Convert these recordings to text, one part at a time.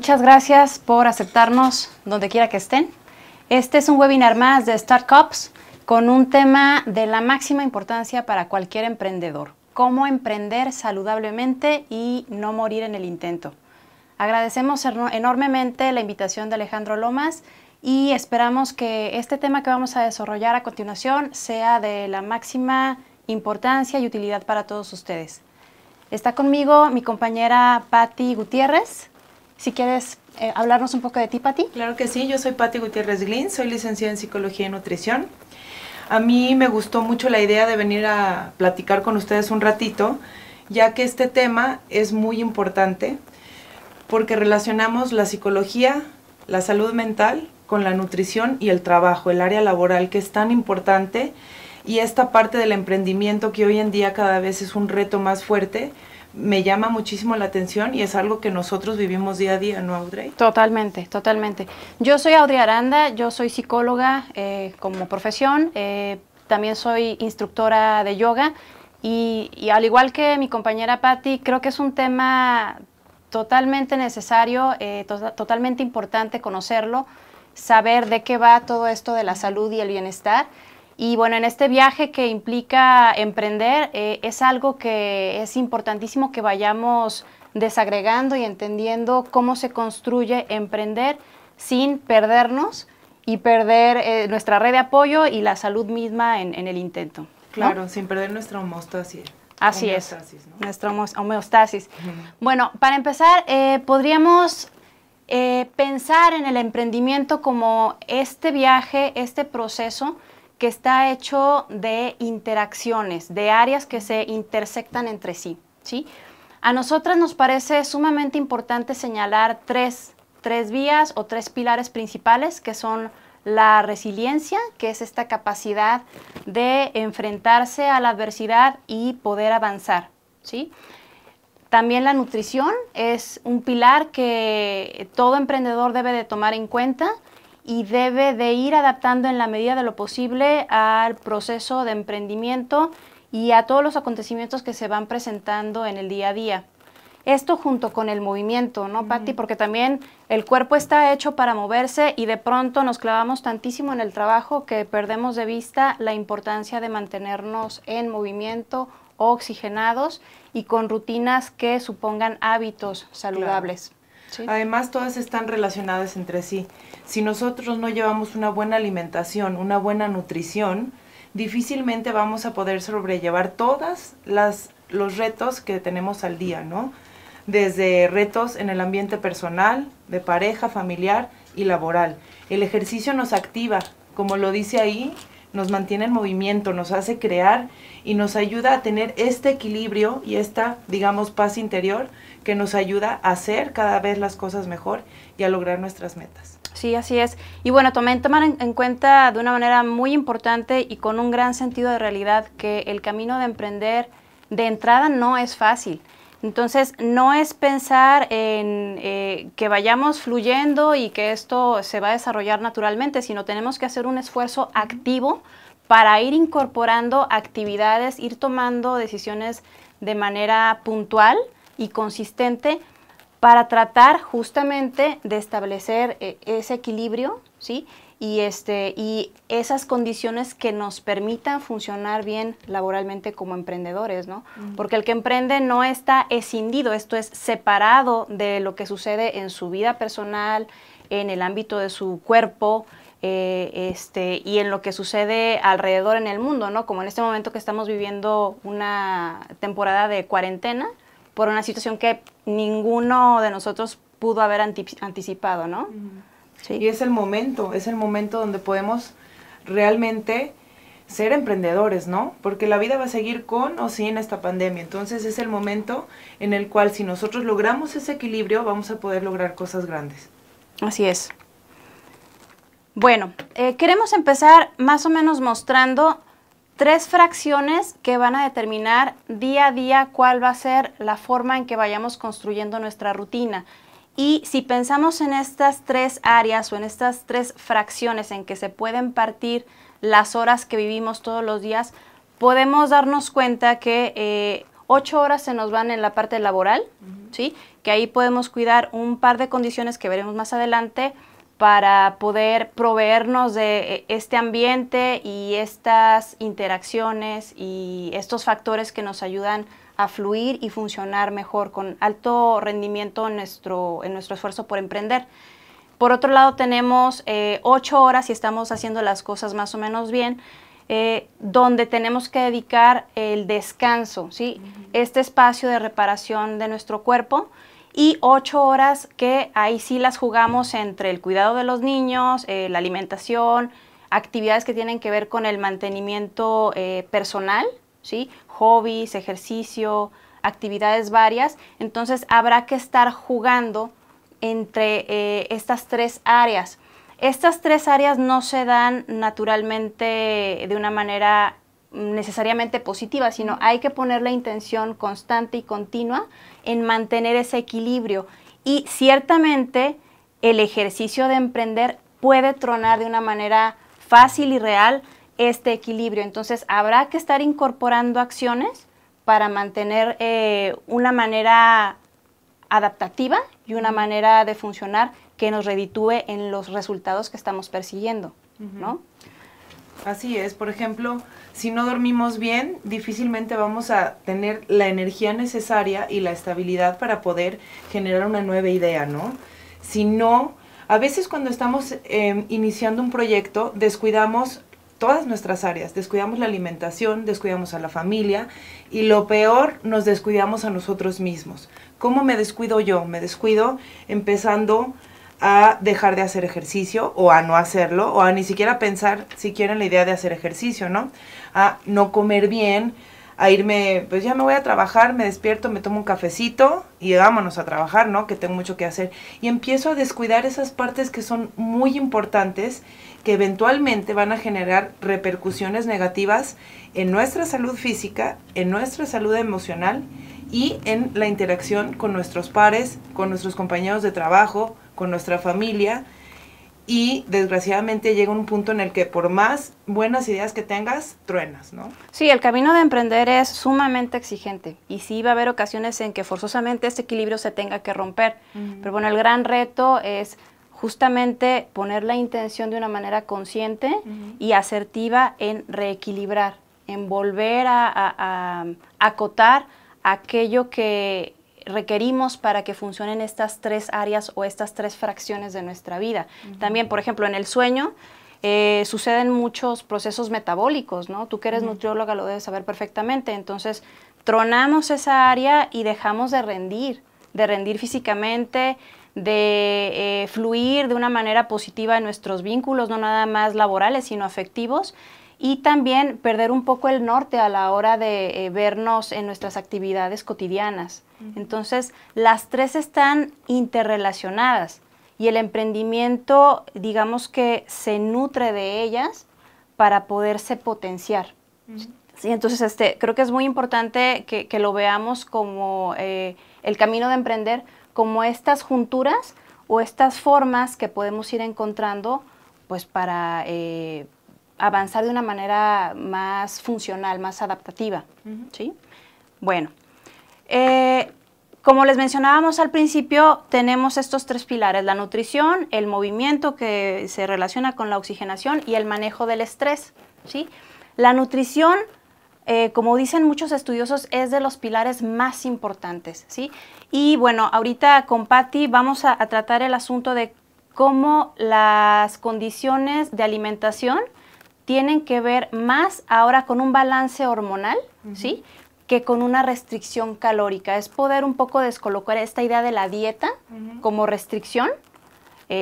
muchas gracias por aceptarnos donde quiera que estén. Este es un webinar más de Startups con un tema de la máxima importancia para cualquier emprendedor. Cómo emprender saludablemente y no morir en el intento. Agradecemos enormemente la invitación de Alejandro Lomas y esperamos que este tema que vamos a desarrollar a continuación sea de la máxima importancia y utilidad para todos ustedes. Está conmigo mi compañera Patti Gutiérrez. Si quieres hablarnos un poco de ti, Patti. Claro que sí, yo soy Patti Gutiérrez Glynn, soy licenciada en Psicología y Nutrición. A mí me gustó mucho la idea de venir a platicar con ustedes un ratito, ya que este tema es muy importante porque relacionamos la psicología, la salud mental con la nutrición y el trabajo, el área laboral que es tan importante, y esta parte del emprendimiento que hoy en día cada vez es un reto más fuerte, me llama muchísimo la atención y es algo que nosotros vivimos día a día, ¿no, Audrey? Totalmente, totalmente. Yo soy Audrey Aranda, yo soy psicóloga como profesión, también soy instructora de yoga y al igual que mi compañera Patti, creo que es un tema totalmente necesario, totalmente importante conocerlo, saber de qué va todo esto de la salud y el bienestar. Y bueno, en este viaje que implica emprender, es algo que es importantísimo que vayamos desagregando y entendiendo cómo se construye emprender sin perdernos y perder nuestra red de apoyo y la salud misma en el intento, ¿no? Claro, sin perder nuestra homeostasis. Así es, ¿no? Nuestra homeostasis. Bueno, para empezar, podríamos pensar en el emprendimiento como este viaje, este proceso que está hecho de interacciones, de áreas que se intersectan entre sí, ¿sí? A nosotras nos parece sumamente importante señalar tres vías o tres pilares principales, que son la resiliencia, que es esta capacidad de enfrentarse a la adversidad y poder avanzar, ¿sí? También la nutrición es un pilar que todo emprendedor debe de tomar en cuenta y debe de ir adaptando en la medida de lo posible al proceso de emprendimiento y a todos los acontecimientos que se van presentando en el día a día. Esto junto con el movimiento, ¿no, Patti? Porque también el cuerpo está hecho para moverse y de pronto nos clavamos tantísimo en el trabajo que perdemos de vista la importancia de mantenernos en movimiento, oxigenados y con rutinas que supongan hábitos saludables. Claro. ¿Sí? Además, todas están relacionadas entre sí. Si nosotros no llevamos una buena alimentación, una buena nutrición, difícilmente vamos a poder sobrellevar todos los retos que tenemos al día, ¿no? Desde retos en el ambiente personal, de pareja, familiar y laboral. El ejercicio nos activa, como lo dice ahí, nos mantiene en movimiento, nos hace crear y nos ayuda a tener este equilibrio y esta, digamos, paz interior que nos ayuda a hacer cada vez las cosas mejor y a lograr nuestras metas. Sí, así es. Y bueno, tomar en cuenta de una manera muy importante y con un gran sentido de realidad que el camino de emprender de entrada no es fácil. Entonces, no es pensar en que vayamos fluyendo y que esto se va a desarrollar naturalmente, sino tenemos que hacer un esfuerzo activo para ir incorporando actividades, ir tomando decisiones de manera puntual y consistente para tratar justamente de establecer ese equilibrio, ¿sí? Y esas condiciones que nos permitan funcionar bien laboralmente como emprendedores, ¿no? Porque el que emprende no está escindido, esto es separado de lo que sucede en su vida personal, en el ámbito de su cuerpo, y en lo que sucede alrededor en el mundo, ¿no? Como en este momento que estamos viviendo una temporada de cuarentena por una situación que ninguno de nosotros pudo haber anticipado, ¿no? Sí. Y es el momento donde podemos realmente ser emprendedores, ¿no? Porque la vida va a seguir con o sin esta pandemia. Entonces es el momento en el cual si nosotros logramos ese equilibrio, vamos a poder lograr cosas grandes. Así es. Bueno, queremos empezar más o menos mostrando tres fracciones que van a determinar día a día cuál va a ser la forma en que vayamos construyendo nuestra rutina. Y si pensamos en estas tres áreas o en estas tres fracciones en que se pueden partir las horas que vivimos todos los días, podemos darnos cuenta que 8 horas se nos van en la parte laboral, ¿sí? Que ahí podemos cuidar un par de condiciones que veremos más adelante para poder proveernos de este ambiente y estas interacciones y estos factores que nos ayudan a fluir y funcionar mejor con alto rendimiento en nuestro esfuerzo por emprender. Por otro lado, tenemos 8 horas, si estamos haciendo las cosas más o menos bien, donde tenemos que dedicar el descanso, ¿sí? Este espacio de reparación de nuestro cuerpo, y 8 horas que ahí sí las jugamos entre el cuidado de los niños, la alimentación, actividades que tienen que ver con el mantenimiento personal, ¿sí? Hobbies, ejercicio, actividades varias. Entonces habrá que estar jugando entre estas 3 áreas. Estas 3 áreas no se dan naturalmente de una manera necesariamente positiva, sino hay que poner la intención constante y continua en mantener ese equilibrio. Y ciertamente el ejercicio de emprender puede tronar de una manera fácil y real este equilibrio. Entonces habrá que estar incorporando acciones para mantener una manera adaptativa y una manera de funcionar que nos reditúe en los resultados que estamos persiguiendo, ¿no? Así es. Por ejemplo, si no dormimos bien, difícilmente vamos a tener la energía necesaria y la estabilidad para poder generar una nueva idea, ¿no? Si no, a veces cuando estamos iniciando un proyecto, descuidamos todas nuestras áreas, descuidamos la alimentación, descuidamos a la familia y lo peor, nos descuidamos a nosotros mismos. ¿Cómo me descuido yo? Me descuido empezando a dejar de hacer ejercicio o a no hacerlo o a ni siquiera pensar siquiera en la idea de hacer ejercicio, ¿no? A no comer bien, a irme, pues ya me voy a trabajar, me despierto, me tomo un cafecito y vámonos a trabajar, ¿no? Que tengo mucho que hacer. Y empiezo a descuidar esas partes que son muy importantes, que eventualmente van a generar repercusiones negativas en nuestra salud física, en nuestra salud emocional y en la interacción con nuestros pares, con nuestros compañeros de trabajo, con nuestra familia. Y desgraciadamente llega un punto en el que por más buenas ideas que tengas, truenas, ¿no? Sí, el camino de emprender es sumamente exigente y sí va a haber ocasiones en que forzosamente este equilibrio se tenga que romper. Pero bueno, el gran reto es justamente poner la intención de una manera consciente y asertiva en reequilibrar, en volver a acotar aquello que requerimos para que funcionen estas 3 áreas o estas 3 fracciones de nuestra vida. También, por ejemplo, en el sueño suceden muchos procesos metabólicos, ¿no? Tú que eres nutrióloga lo debes saber perfectamente. Entonces, tronamos esa área y dejamos de rendir físicamente, de fluir de una manera positiva en nuestros vínculos, no nada más laborales, sino afectivos. Y también perder un poco el norte a la hora de vernos en nuestras actividades cotidianas. Entonces, las 3 están interrelacionadas y el emprendimiento, digamos que se nutre de ellas para poderse potenciar. Sí, entonces, creo que es muy importante que lo veamos como el camino de emprender, como estas junturas o estas formas que podemos ir encontrando pues para avanzar de una manera más funcional, más adaptativa, ¿sí? Bueno, como les mencionábamos al principio, tenemos estos 3 pilares: la nutrición, el movimiento que se relaciona con la oxigenación y el manejo del estrés, ¿sí? La nutrición, como dicen muchos estudiosos, es de los pilares más importantes, ¿sí? Y bueno, ahorita con Patti vamos a tratar el asunto de cómo las condiciones de alimentación tienen que ver más ahora con un balance hormonal, ¿sí?, que con una restricción calórica. Es poder un poco descolocar esta idea de la dieta como restricción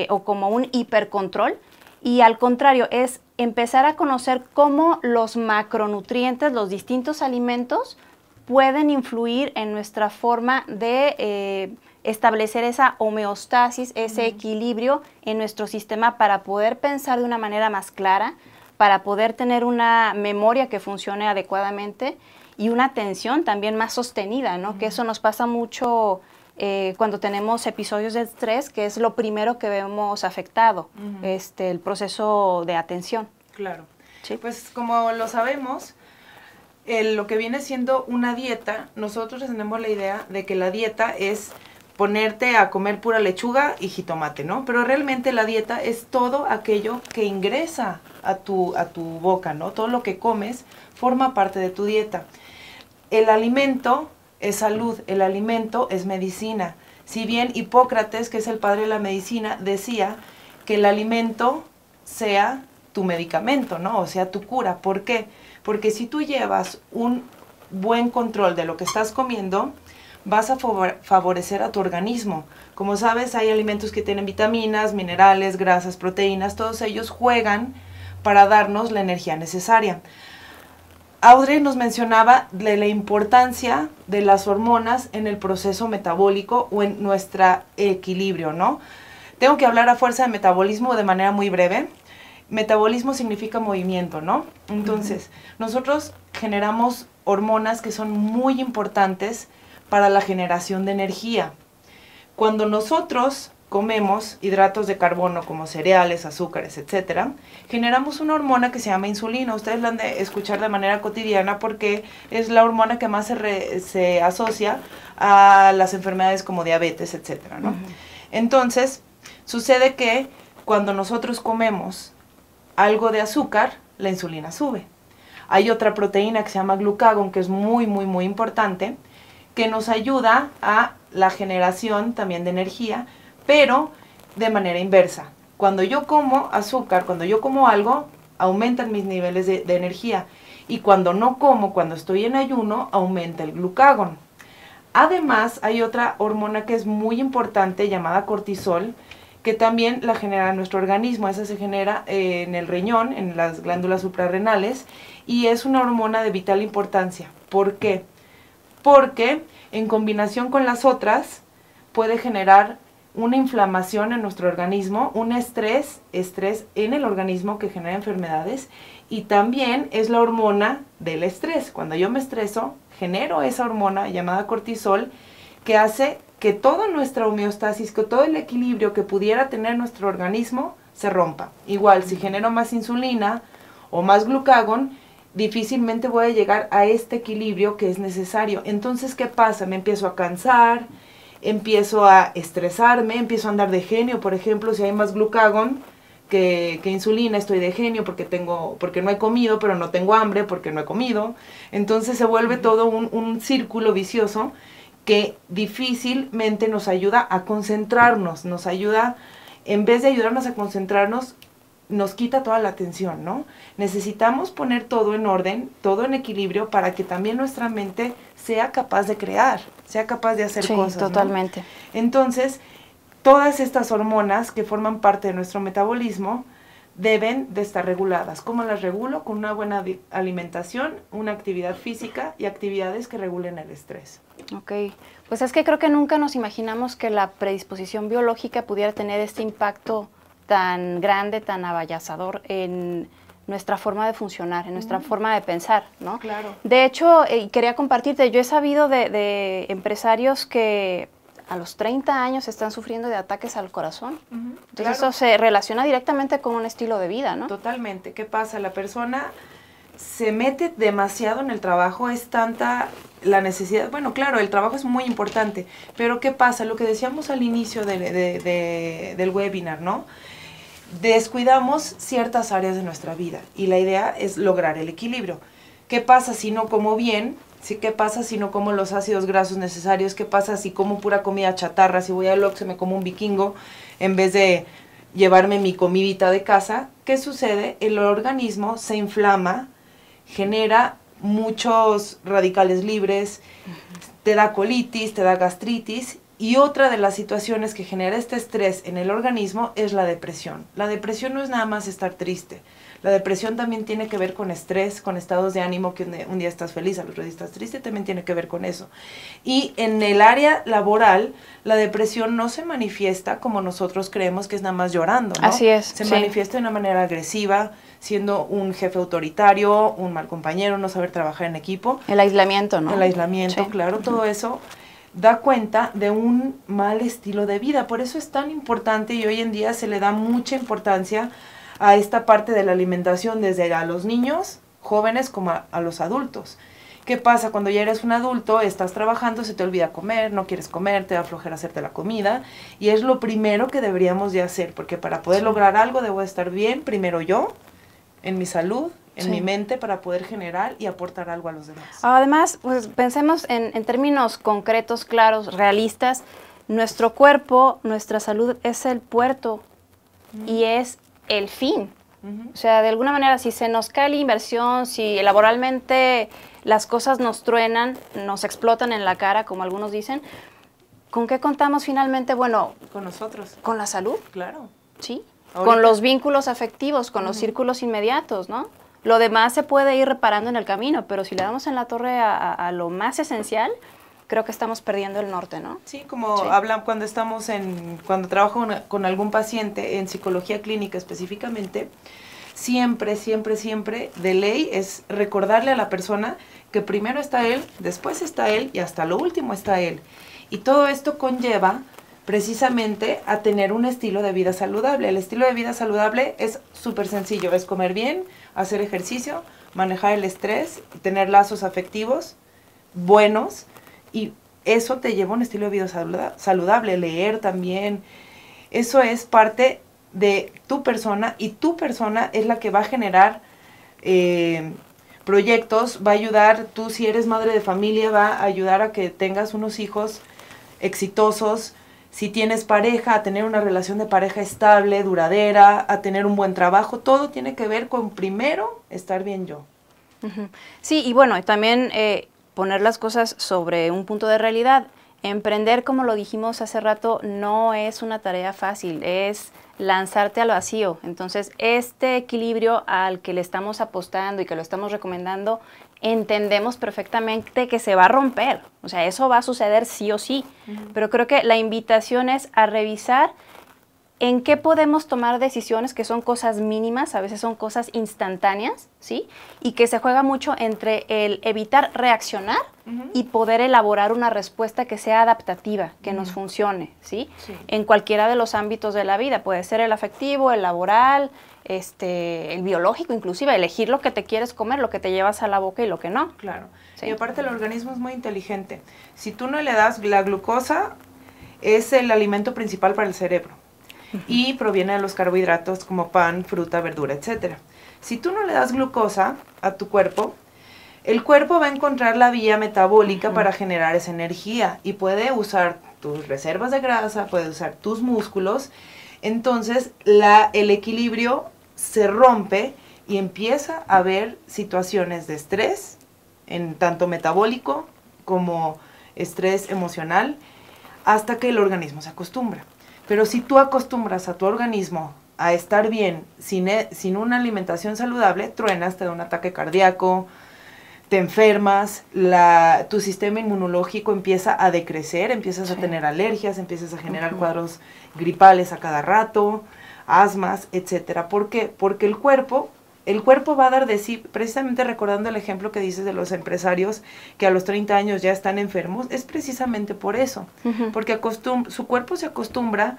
o como un hipercontrol, y al contrario, es empezar a conocer cómo los macronutrientes, los distintos alimentos, pueden influir en nuestra forma de establecer esa homeostasis, ese equilibrio en nuestro sistema para poder pensar de una manera más clara, para poder tener una memoria que funcione adecuadamente y una atención también más sostenida, ¿no? Que eso nos pasa mucho cuando tenemos episodios de estrés, que es lo primero que vemos afectado, el proceso de atención. Claro. ¿Sí? Pues como lo sabemos, lo que viene siendo una dieta, nosotros tenemos la idea de que la dieta es ponerte a comer pura lechuga y jitomate, ¿no? Pero realmente la dieta es todo aquello que ingresa a tu boca, ¿no? Todo lo que comes forma parte de tu dieta. El alimento es salud, el alimento es medicina. Si bien Hipócrates, que es el padre de la medicina, decía que el alimento sea tu medicamento, ¿no? O sea, tu cura. ¿Por qué? Porque si tú llevas un buen control de lo que estás comiendo, vas a favorecer a tu organismo. Como sabes, hay alimentos que tienen vitaminas, minerales, grasas, proteínas, todos ellos juegan para darnos la energía necesaria. Audrey nos mencionaba de la importancia de las hormonas en el proceso metabólico o en nuestro equilibrio, ¿no? Tengo que hablar a fuerza de metabolismo de manera muy breve. Metabolismo significa movimiento, ¿no? Entonces, nosotros generamos hormonas que son muy importantes para la generación de energía. Cuando nosotros comemos hidratos de carbono como cereales, azúcares, etcétera, generamos una hormona que se llama insulina. Ustedes la han de escuchar de manera cotidiana porque es la hormona que más se asocia a las enfermedades como diabetes, etcétera, ¿no? Entonces, sucede que cuando nosotros comemos algo de azúcar, la insulina sube. Hay otra proteína que se llama glucagón, que es muy, muy, muy importante, que nos ayuda a la generación también de energía, pero de manera inversa. Cuando yo como azúcar, cuando yo como algo, aumentan mis niveles de energía. Y cuando no como, cuando estoy en ayuno, aumenta el glucagón. Además, hay otra hormona que es muy importante llamada cortisol, que también la genera nuestro organismo. Esa se genera en el riñón, en las glándulas suprarrenales, y es una hormona de vital importancia. ¿Por qué? Porque en combinación con las otras puede generar una inflamación en nuestro organismo, un estrés en el organismo que genera enfermedades, y también es la hormona del estrés. Cuando yo me estreso, genero esa hormona llamada cortisol que hace que toda nuestra homeostasis, que todo el equilibrio que pudiera tener nuestro organismo se rompa. Igual, si genero más insulina o más glucagón, difícilmente voy a llegar a este equilibrio que es necesario. Entonces, ¿qué pasa? Me empiezo a cansar, empiezo a estresarme, empiezo a andar de genio. Por ejemplo, si hay más glucagón que insulina, estoy de genio porque no he comido, pero no tengo hambre porque no he comido. Entonces se vuelve todo un círculo vicioso que difícilmente nos ayuda a concentrarnos, nos ayuda, en vez de ayudarnos a concentrarnos, nos quita toda la atención, ¿no? Necesitamos poner todo en orden, todo en equilibrio para que también nuestra mente sea capaz de crear, sea capaz de hacer cosas, ¿no? Totalmente. Entonces, todas estas hormonas que forman parte de nuestro metabolismo deben de estar reguladas. ¿Cómo las regulo? Con una buena alimentación, una actividad física y actividades que regulen el estrés. Ok, pues es que creo que nunca nos imaginamos que la predisposición biológica pudiera tener este impacto tan grande, tan avallazador en nuestra forma de funcionar, en nuestra forma de pensar, ¿no? Claro. De hecho, quería compartirte, yo he sabido de empresarios que a los 30 años están sufriendo de ataques al corazón. Entonces Claro. eso se relaciona directamente con un estilo de vida, ¿no? Totalmente. ¿Qué pasa? La persona se mete demasiado en el trabajo, es tanta la necesidad. Bueno, claro, el trabajo es muy importante, pero ¿qué pasa? Lo que decíamos al inicio del webinar, ¿no? Descuidamos ciertas áreas de nuestra vida y la idea es lograr el equilibrio. ¿Qué pasa si no como bien? ¿Qué pasa si no como los ácidos grasos necesarios? ¿Qué pasa si como pura comida chatarra? Si voy al Oxxo me como un vikingo en vez de llevarme mi comidita de casa. ¿Qué sucede? El organismo se inflama, genera muchos radicales libres, te da colitis, te da gastritis. Y otra de las situaciones que genera este estrés en el organismo es la depresión. La depresión no es nada más estar triste. La depresión también tiene que ver con estrés, con estados de ánimo, que un día estás feliz, al otro día estás triste, también tiene que ver con eso. Y en el área laboral, la depresión no se manifiesta como nosotros creemos que es nada más llorando, ¿no? Así es. Se manifiesta de una manera agresiva, siendo un jefe autoritario, un mal compañero, no saber trabajar en equipo. El aislamiento, ¿no? El aislamiento, claro, todo eso da cuenta de un mal estilo de vida. Por eso es tan importante y hoy en día se le da mucha importancia a esta parte de la alimentación desde a los niños jóvenes como a los adultos. ¿Qué pasa? Cuando ya eres un adulto, estás trabajando, se te olvida comer, no quieres comer, te da flojera hacerte la comida, y es lo primero que deberíamos de hacer, porque para poder lograr algo debo estar bien, primero yo, en mi salud, en mi mente, para poder generar y aportar algo a los demás. Además, pues pensemos en términos concretos, claros, realistas. Nuestro cuerpo, nuestra salud es el puerto y es el fin. O sea, de alguna manera, si se nos cae la inversión, si laboralmente las cosas nos truenan, nos explotan en la cara, como algunos dicen, ¿con qué contamos finalmente? Bueno, con nosotros. Con la salud. Claro. Sí. Ahorita. Con los vínculos afectivos, con los círculos inmediatos, ¿no? Lo demás se puede ir reparando en el camino, pero si le damos en la torre a lo más esencial, creo que estamos perdiendo el norte, ¿no? Sí, como hablan cuando cuando trabajo con algún paciente en psicología clínica específicamente, siempre, siempre, siempre de ley es recordarle a la persona que primero está él, después está él y hasta lo último está él. Y todo esto conlleva precisamente a tener un estilo de vida saludable. El estilo de vida saludable es súper sencillo, es comer bien, hacer ejercicio, manejar el estrés, tener lazos afectivos buenos, y eso te lleva a un estilo de vida saludable, leer también. Eso es parte de tu persona, y tu persona es la que va a generar proyectos, va a ayudar, tú si eres madre de familia, va a ayudar a que tengas unos hijos exitosos. Si tienes pareja, a tener una relación de pareja estable, duradera, a tener un buen trabajo. Todo tiene que ver con primero estar bien yo. Sí, y bueno, también poner las cosas sobre un punto de realidad. Emprender, como lo dijimos hace rato, no es una tarea fácil, es lanzarte al vacío. Entonces, este equilibrio al que le estamos apostando y que lo estamos recomendando, entendemos perfectamente que se va a romper. O sea, eso va a suceder sí o sí. Pero creo que la invitación es a revisar en qué podemos tomar decisiones que son cosas mínimas, a veces son cosas instantáneas, ¿sí? Y que se juega mucho entre el evitar reaccionar y poder elaborar una respuesta que sea adaptativa, que nos funcione, ¿sí? En cualquiera de los ámbitos de la vida. Puede ser el afectivo, el laboral, el biológico inclusive, elegir lo que te quieres comer, lo que te llevas a la boca y lo que no. Claro. Sí. Y aparte el organismo es muy inteligente. Si tú no le das la glucosa, es el alimento principal para el cerebro. Y proviene de los carbohidratos como pan, fruta, verdura, etc. Si tú no le das glucosa a tu cuerpo, el cuerpo va a encontrar la vía metabólica para generar esa energía y puede usar tus reservas de grasa, puede usar tus músculos. Entonces el equilibrio se rompe y empieza a haber situaciones de estrés, en tanto metabólico como estrés emocional, hasta que el organismo se acostumbra. Pero si tú acostumbras a tu organismo a estar bien sin una alimentación saludable, truenas, te da un ataque cardíaco, te enfermas, tu sistema inmunológico empieza a decrecer, empiezas a tener alergias, empiezas a generar cuadros gripales a cada rato, asmas, etcétera. ¿Por qué? Porque el cuerpo va a dar de sí, precisamente recordando el ejemplo que dices de los empresarios que a los 30 años ya están enfermos, es precisamente por eso, porque su cuerpo se acostumbra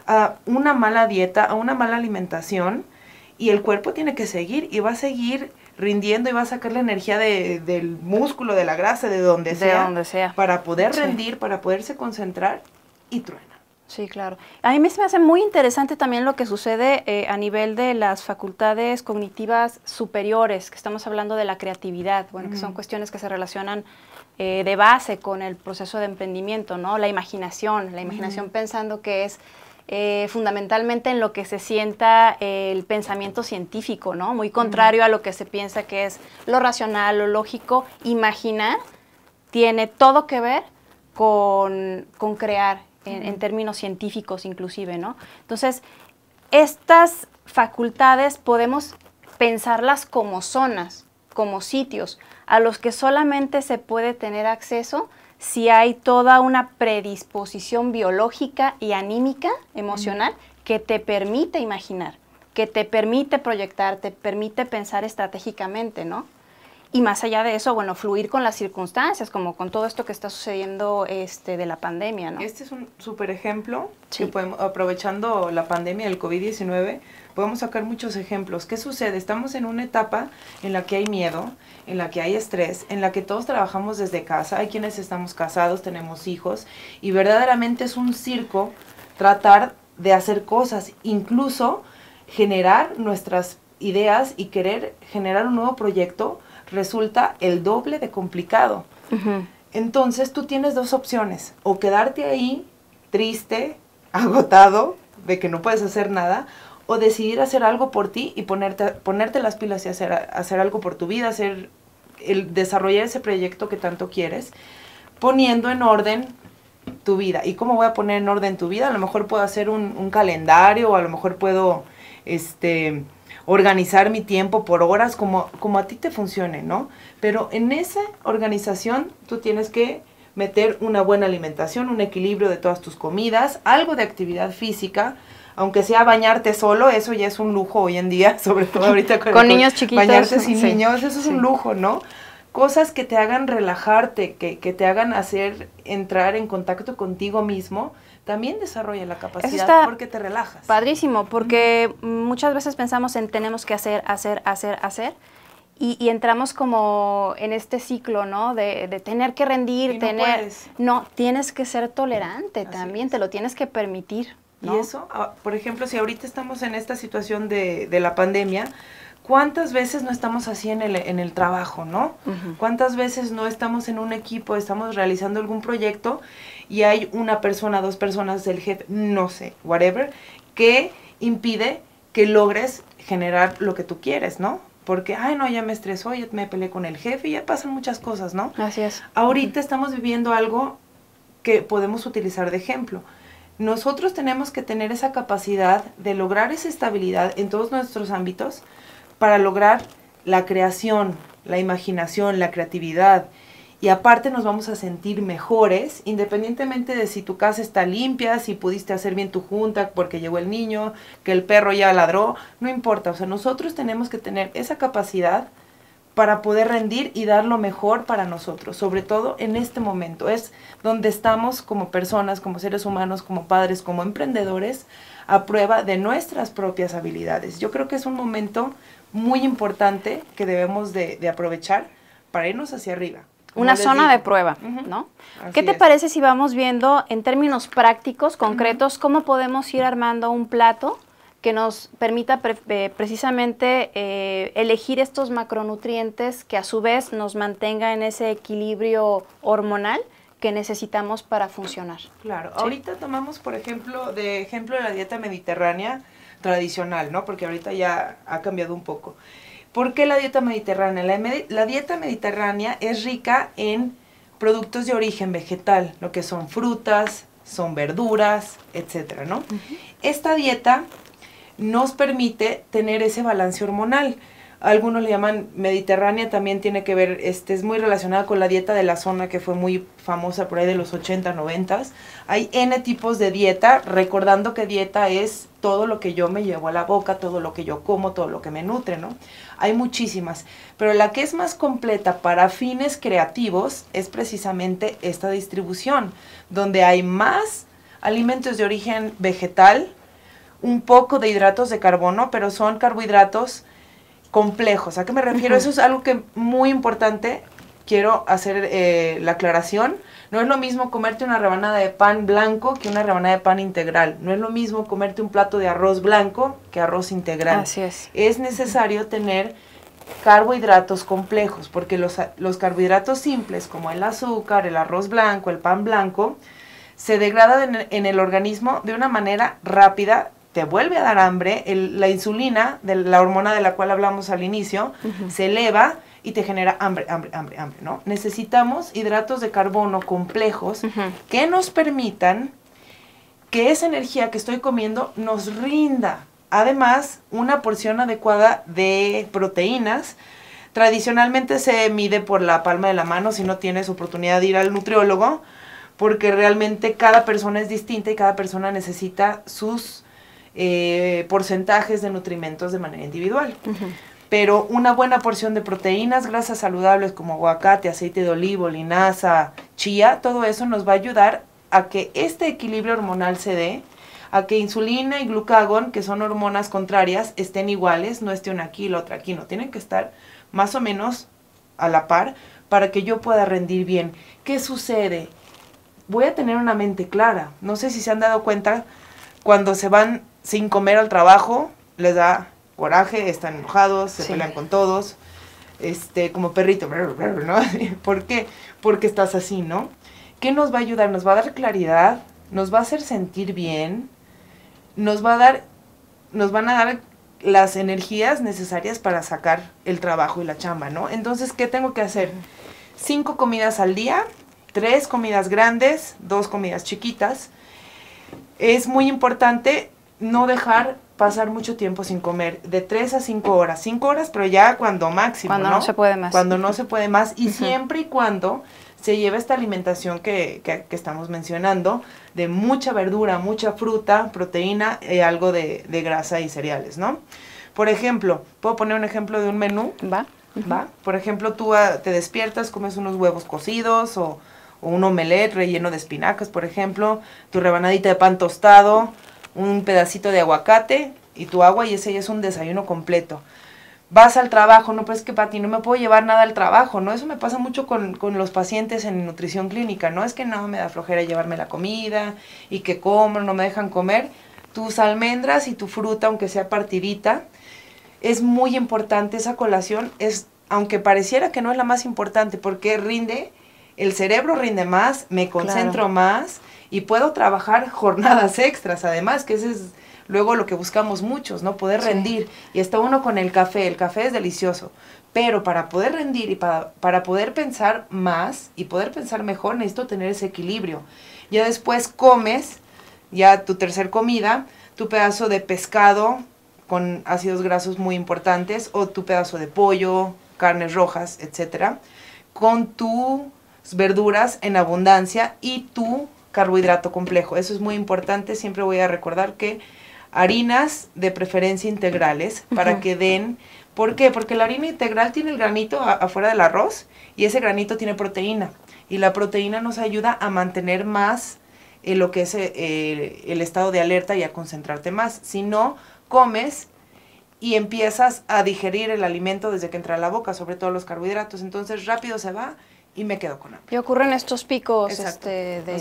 a una mala dieta, a una mala alimentación, y el cuerpo tiene que seguir y va a seguir rindiendo y va a sacar la energía del músculo, de la grasa, de donde sea, para poder rendir, para poderse concentrar, y truena. Sí, claro. A mí me hace muy interesante también lo que sucede a nivel de las facultades cognitivas superiores, que estamos hablando de la creatividad, bueno, que son cuestiones que se relacionan de base con el proceso de emprendimiento, ¿no? La imaginación pensando que es fundamentalmente en lo que se sienta el pensamiento científico, ¿no? Muy contrario a lo que se piensa que es lo racional, lo lógico. Imaginar tiene todo que ver con crear, en términos científicos inclusive, ¿no? Entonces, estas facultades podemos pensarlas como zonas, como sitios, a los que solamente se puede tener acceso si hay toda una predisposición biológica y anímica, emocional, que te permite imaginar, que te permite proyectar, te permite pensar estratégicamente, ¿no? Y más allá de eso, bueno, fluir con las circunstancias, como con todo esto que está sucediendo de la pandemia, ¿no? Este es un súper ejemplo, Sí. que podemos, aprovechando la pandemia del COVID-19, podemos sacar muchos ejemplos. ¿Qué sucede? Estamos en una etapa en la que hay miedo, en la que hay estrés, en la que todos trabajamos desde casa, hay quienes estamos casados, tenemos hijos, y verdaderamente es un circo tratar de hacer cosas, incluso generar nuestras ideas y querer generar un nuevo proyecto, resulta el doble de complicado. Uh-huh. Entonces tú tienes dos opciones, o quedarte ahí triste, agotado, de que no puedes hacer nada, o decidir hacer algo por ti y ponerte las pilas y hacer algo por tu vida, desarrollar ese proyecto que tanto quieres, poniendo en orden tu vida. ¿Y cómo voy a poner en orden tu vida? A lo mejor puedo hacer un calendario, o a lo mejor puedo organizar mi tiempo por horas, como a ti te funcione, ¿no? Pero en esa organización tú tienes que meter una buena alimentación, un equilibrio de todas tus comidas, algo de actividad física, aunque sea bañarte solo, eso ya es un lujo hoy en día, sobre todo ahorita con niños chiquitos. Bañarte sin sí. niños, eso es un lujo, ¿no? Cosas que te hagan relajarte, que te hagan entrar en contacto contigo mismo, también desarrolla la capacidad porque te relajas. Padrísimo, porque muchas veces pensamos en tenemos que hacer, y entramos como en este ciclo, ¿no? De tener que rendir, no, tienes que ser tolerante también, te lo tienes que permitir, ¿no? Y eso, por ejemplo, si ahorita estamos en esta situación de la pandemia, ¿cuántas veces no estamos así en el trabajo, no? Uh-huh. ¿Cuántas veces no estamos en un equipo, estamos realizando algún proyecto y hay una persona, dos personas, el jefe, no sé, whatever, que impide que logres generar lo que tú quieres, ¿no? Porque, ay, no, ya me estresó, ya me peleé con el jefe, ya pasan muchas cosas, ¿no? Así es. Ahorita estamos viviendo algo que podemos utilizar de ejemplo. Nosotros tenemos que tener esa capacidad de lograr esa estabilidad en todos nuestros ámbitos para lograr la creación, la imaginación, la creatividad. Y aparte nos vamos a sentir mejores, independientemente de si tu casa está limpia, si pudiste hacer bien tu junta porque llegó el niño, que el perro ya ladró, no importa. O sea, nosotros tenemos que tener esa capacidad para poder rendir y dar lo mejor para nosotros, sobre todo en este momento. Es donde estamos como personas, como seres humanos, como padres, como emprendedores, a prueba de nuestras propias habilidades. Yo creo que es un momento muy importante que debemos de aprovechar para irnos hacia arriba. Una zona de prueba, ¿no? ¿Qué te parece si vamos viendo en términos prácticos, concretos, cómo podemos ir armando un plato que nos permita precisamente elegir estos macronutrientes que a su vez nos mantenga en ese equilibrio hormonal que necesitamos para funcionar? Claro, ¿sí? Ahorita tomamos, por ejemplo, la dieta mediterránea tradicional, ¿no? Porque ahorita ya ha cambiado un poco. ¿Por qué la dieta mediterránea? La dieta mediterránea es rica en productos de origen vegetal, lo que son frutas, son verduras, etcétera, ¿no? Uh-huh. Esta dieta nos permite tener ese balance hormonal. Algunos le llaman mediterránea, también tiene que ver, es muy relacionada con la dieta de la zona que fue muy famosa por ahí de los 80, 90. Hay N tipos de dieta, recordando que dieta es todo lo que yo me llevo a la boca, todo lo que yo como, todo lo que me nutre, ¿no? Hay muchísimas, pero la que es más completa para fines creativos es precisamente esta distribución, donde hay más alimentos de origen vegetal, un poco de hidratos de carbono, pero son carbohidratos complejos. ¿A qué me refiero? Eso es algo que muy importante, quiero hacer la aclaración. No es lo mismo comerte una rebanada de pan blanco que una rebanada de pan integral. No es lo mismo comerte un plato de arroz blanco que arroz integral. Así es. Es necesario tener carbohidratos complejos, porque los carbohidratos simples, como el azúcar, el arroz blanco, el pan blanco, se degradan en el organismo de una manera rápida, te vuelve a dar hambre, la insulina, la hormona de la cual hablamos al inicio, se eleva y te genera hambre, ¿no? Necesitamos hidratos de carbono complejos que nos permitan que esa energía que estoy comiendo nos rinda. Además, una porción adecuada de proteínas. Tradicionalmente se mide por la palma de la mano si no tienes oportunidad de ir al nutriólogo, porque realmente cada persona es distinta y cada persona necesita sus porcentajes de nutrimentos de manera individual. pero una buena porción de proteínas, grasas saludables como aguacate, aceite de olivo, linaza, chía, todo eso nos va a ayudar a que este equilibrio hormonal se dé, a que insulina y glucagón, que son hormonas contrarias, estén iguales, no esté una aquí y la otra aquí, no, tienen que estar más o menos a la par para que yo pueda rendir bien. ¿Qué sucede? Voy a tener una mente clara. No sé si se han dado cuenta, cuando se van sin comer al trabajo, les da coraje, están enojados, se pelean con todos, como perrito, ¿no? ¿Por qué? Porque estás así, ¿no? ¿Qué nos va a ayudar? Nos va a dar claridad, nos va a hacer sentir bien, nos van a dar las energías necesarias para sacar el trabajo y la chamba, ¿no? Entonces, ¿qué tengo que hacer? 5 comidas al día, 3 comidas grandes, 2 comidas chiquitas. Es muy importante no dejar pasar mucho tiempo sin comer, de 3 a 5 horas. 5 horas, pero ya cuando máximo, cuando no se puede más. Cuando no se puede más, y siempre y cuando se lleve esta alimentación que estamos mencionando, de mucha verdura, mucha fruta, proteína, algo de grasa y cereales, ¿no? Por ejemplo, ¿puedo poner un ejemplo de un menú? Va. ¿Va? Por ejemplo, tú te despiertas, comes unos huevos cocidos o un omelette relleno de espinacas, por ejemplo, tu rebanadita de pan tostado, un pedacito de aguacate y tu agua, y ese ya es un desayuno completo. Vas al trabajo, no, pues es que Pati, no me puedo llevar nada al trabajo, ¿no? Eso me pasa mucho con los pacientes en nutrición clínica, ¿no? Es que no, me da flojera llevarme la comida y que como, no me dejan comer. Tus almendras y tu fruta, aunque sea partidita, es muy importante esa colación, aunque pareciera que no es la más importante, porque rinde, el cerebro rinde más, me concentro más y puedo trabajar jornadas extras, además, que ese es luego lo que buscamos muchos, ¿no? Poder rendir. Y está uno con el café es delicioso, pero para poder rendir y para poder pensar más y poder pensar mejor, necesito tener ese equilibrio. Ya después comes, ya tu tercer comida, tu pedazo de pescado con ácidos grasos muy importantes, o tu pedazo de pollo, carnes rojas, etcétera, con tus verduras en abundancia y tu carbohidrato complejo. Eso es muy importante. Siempre voy a recordar que harinas de preferencia integrales para que den. ¿Por qué? Porque la harina integral tiene el granito afuera del arroz y ese granito tiene proteína. Y la proteína nos ayuda a mantener más lo que es el estado de alerta y a concentrarte más. Si no, comes y empiezas a digerir el alimento desde que entra a la boca, sobre todo los carbohidratos. Entonces rápido se va y me quedo con hambre. Y ocurren estos picos, los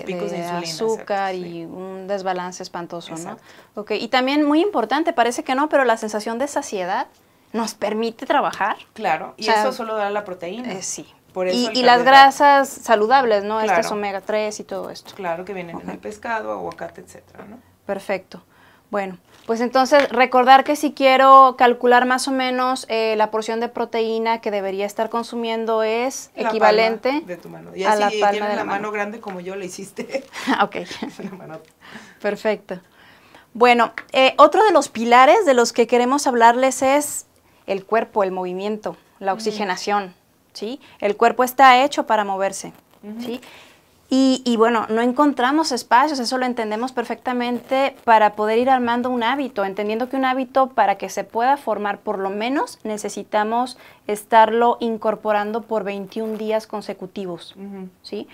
picos de insulina, azúcar, exacto, y un desbalance espantoso, exacto, ¿no? Okay. Y también muy importante, parece que no, pero la sensación de saciedad nos permite trabajar. Claro, y eso solo da la proteína. Sí. Por eso y las grasas saludables, ¿no? Claro. Estas omega 3 y todo esto. Claro, que vienen en el pescado, aguacate, etcétera, ¿no? Perfecto. Bueno, pues entonces recordar que si quiero calcular más o menos la porción de proteína que debería estar consumiendo es la equivalente palma de tu mano. Y a así la palma tienes de la la mano grande como yo lo hiciste. Ok. Perfecto. Bueno, otro de los pilares de los que queremos hablarles es el cuerpo, el movimiento, la oxigenación, ¿sí? El cuerpo está hecho para moverse, ¿sí? Y bueno, no encontramos espacios, eso lo entendemos perfectamente, para poder ir armando un hábito, entendiendo que un hábito, para que se pueda formar, por lo menos necesitamos estarlo incorporando por 21 días consecutivos, ¿sí?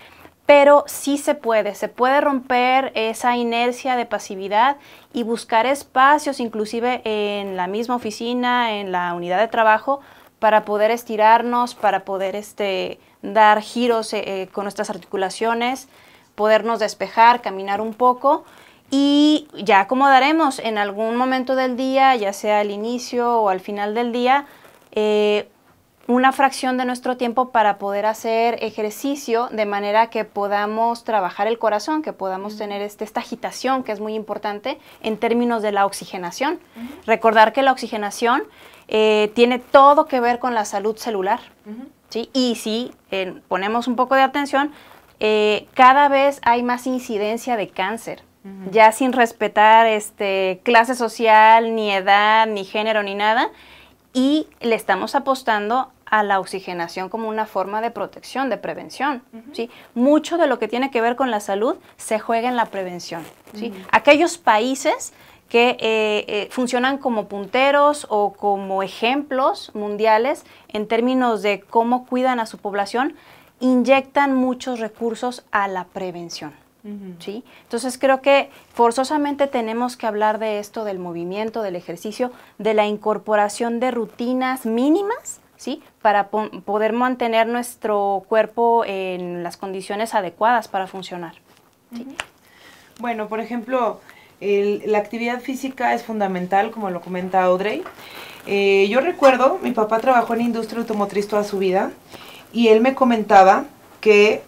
Pero sí se puede romper esa inercia de pasividad y buscar espacios, inclusive en la misma oficina, en la unidad de trabajo, para poder estirarnos, para poder dar giros con nuestras articulaciones, podernos despejar, caminar un poco, y ya acomodaremos en algún momento del día, ya sea al inicio o al final del día, una fracción de nuestro tiempo para poder hacer ejercicio, de manera que podamos trabajar el corazón, que podamos tener esta agitación, que es muy importante en términos de la oxigenación. Recordar que la oxigenación tiene todo que ver con la salud celular, ¿sí? Y si ponemos un poco de atención, cada vez hay más incidencia de cáncer, ya sin respetar clase social, ni edad, ni género, ni nada, y le estamos apostando a la oxigenación como una forma de protección, de prevención, ¿sí? Mucho de lo que tiene que ver con la salud se juega en la prevención, ¿sí? Aquellos países que funcionan como punteros o como ejemplos mundiales en términos de cómo cuidan a su población, inyectan muchos recursos a la prevención. ¿Sí? Entonces creo que forzosamente tenemos que hablar de esto, del movimiento, del ejercicio, de la incorporación de rutinas mínimas, ¿sí? Para poder mantener nuestro cuerpo en las condiciones adecuadas para funcionar. ¿Sí? Bueno, por ejemplo, la actividad física es fundamental, como lo comenta Audrey. Yo recuerdo, mi papá trabajó en industria automotriz toda su vida y él me comentaba que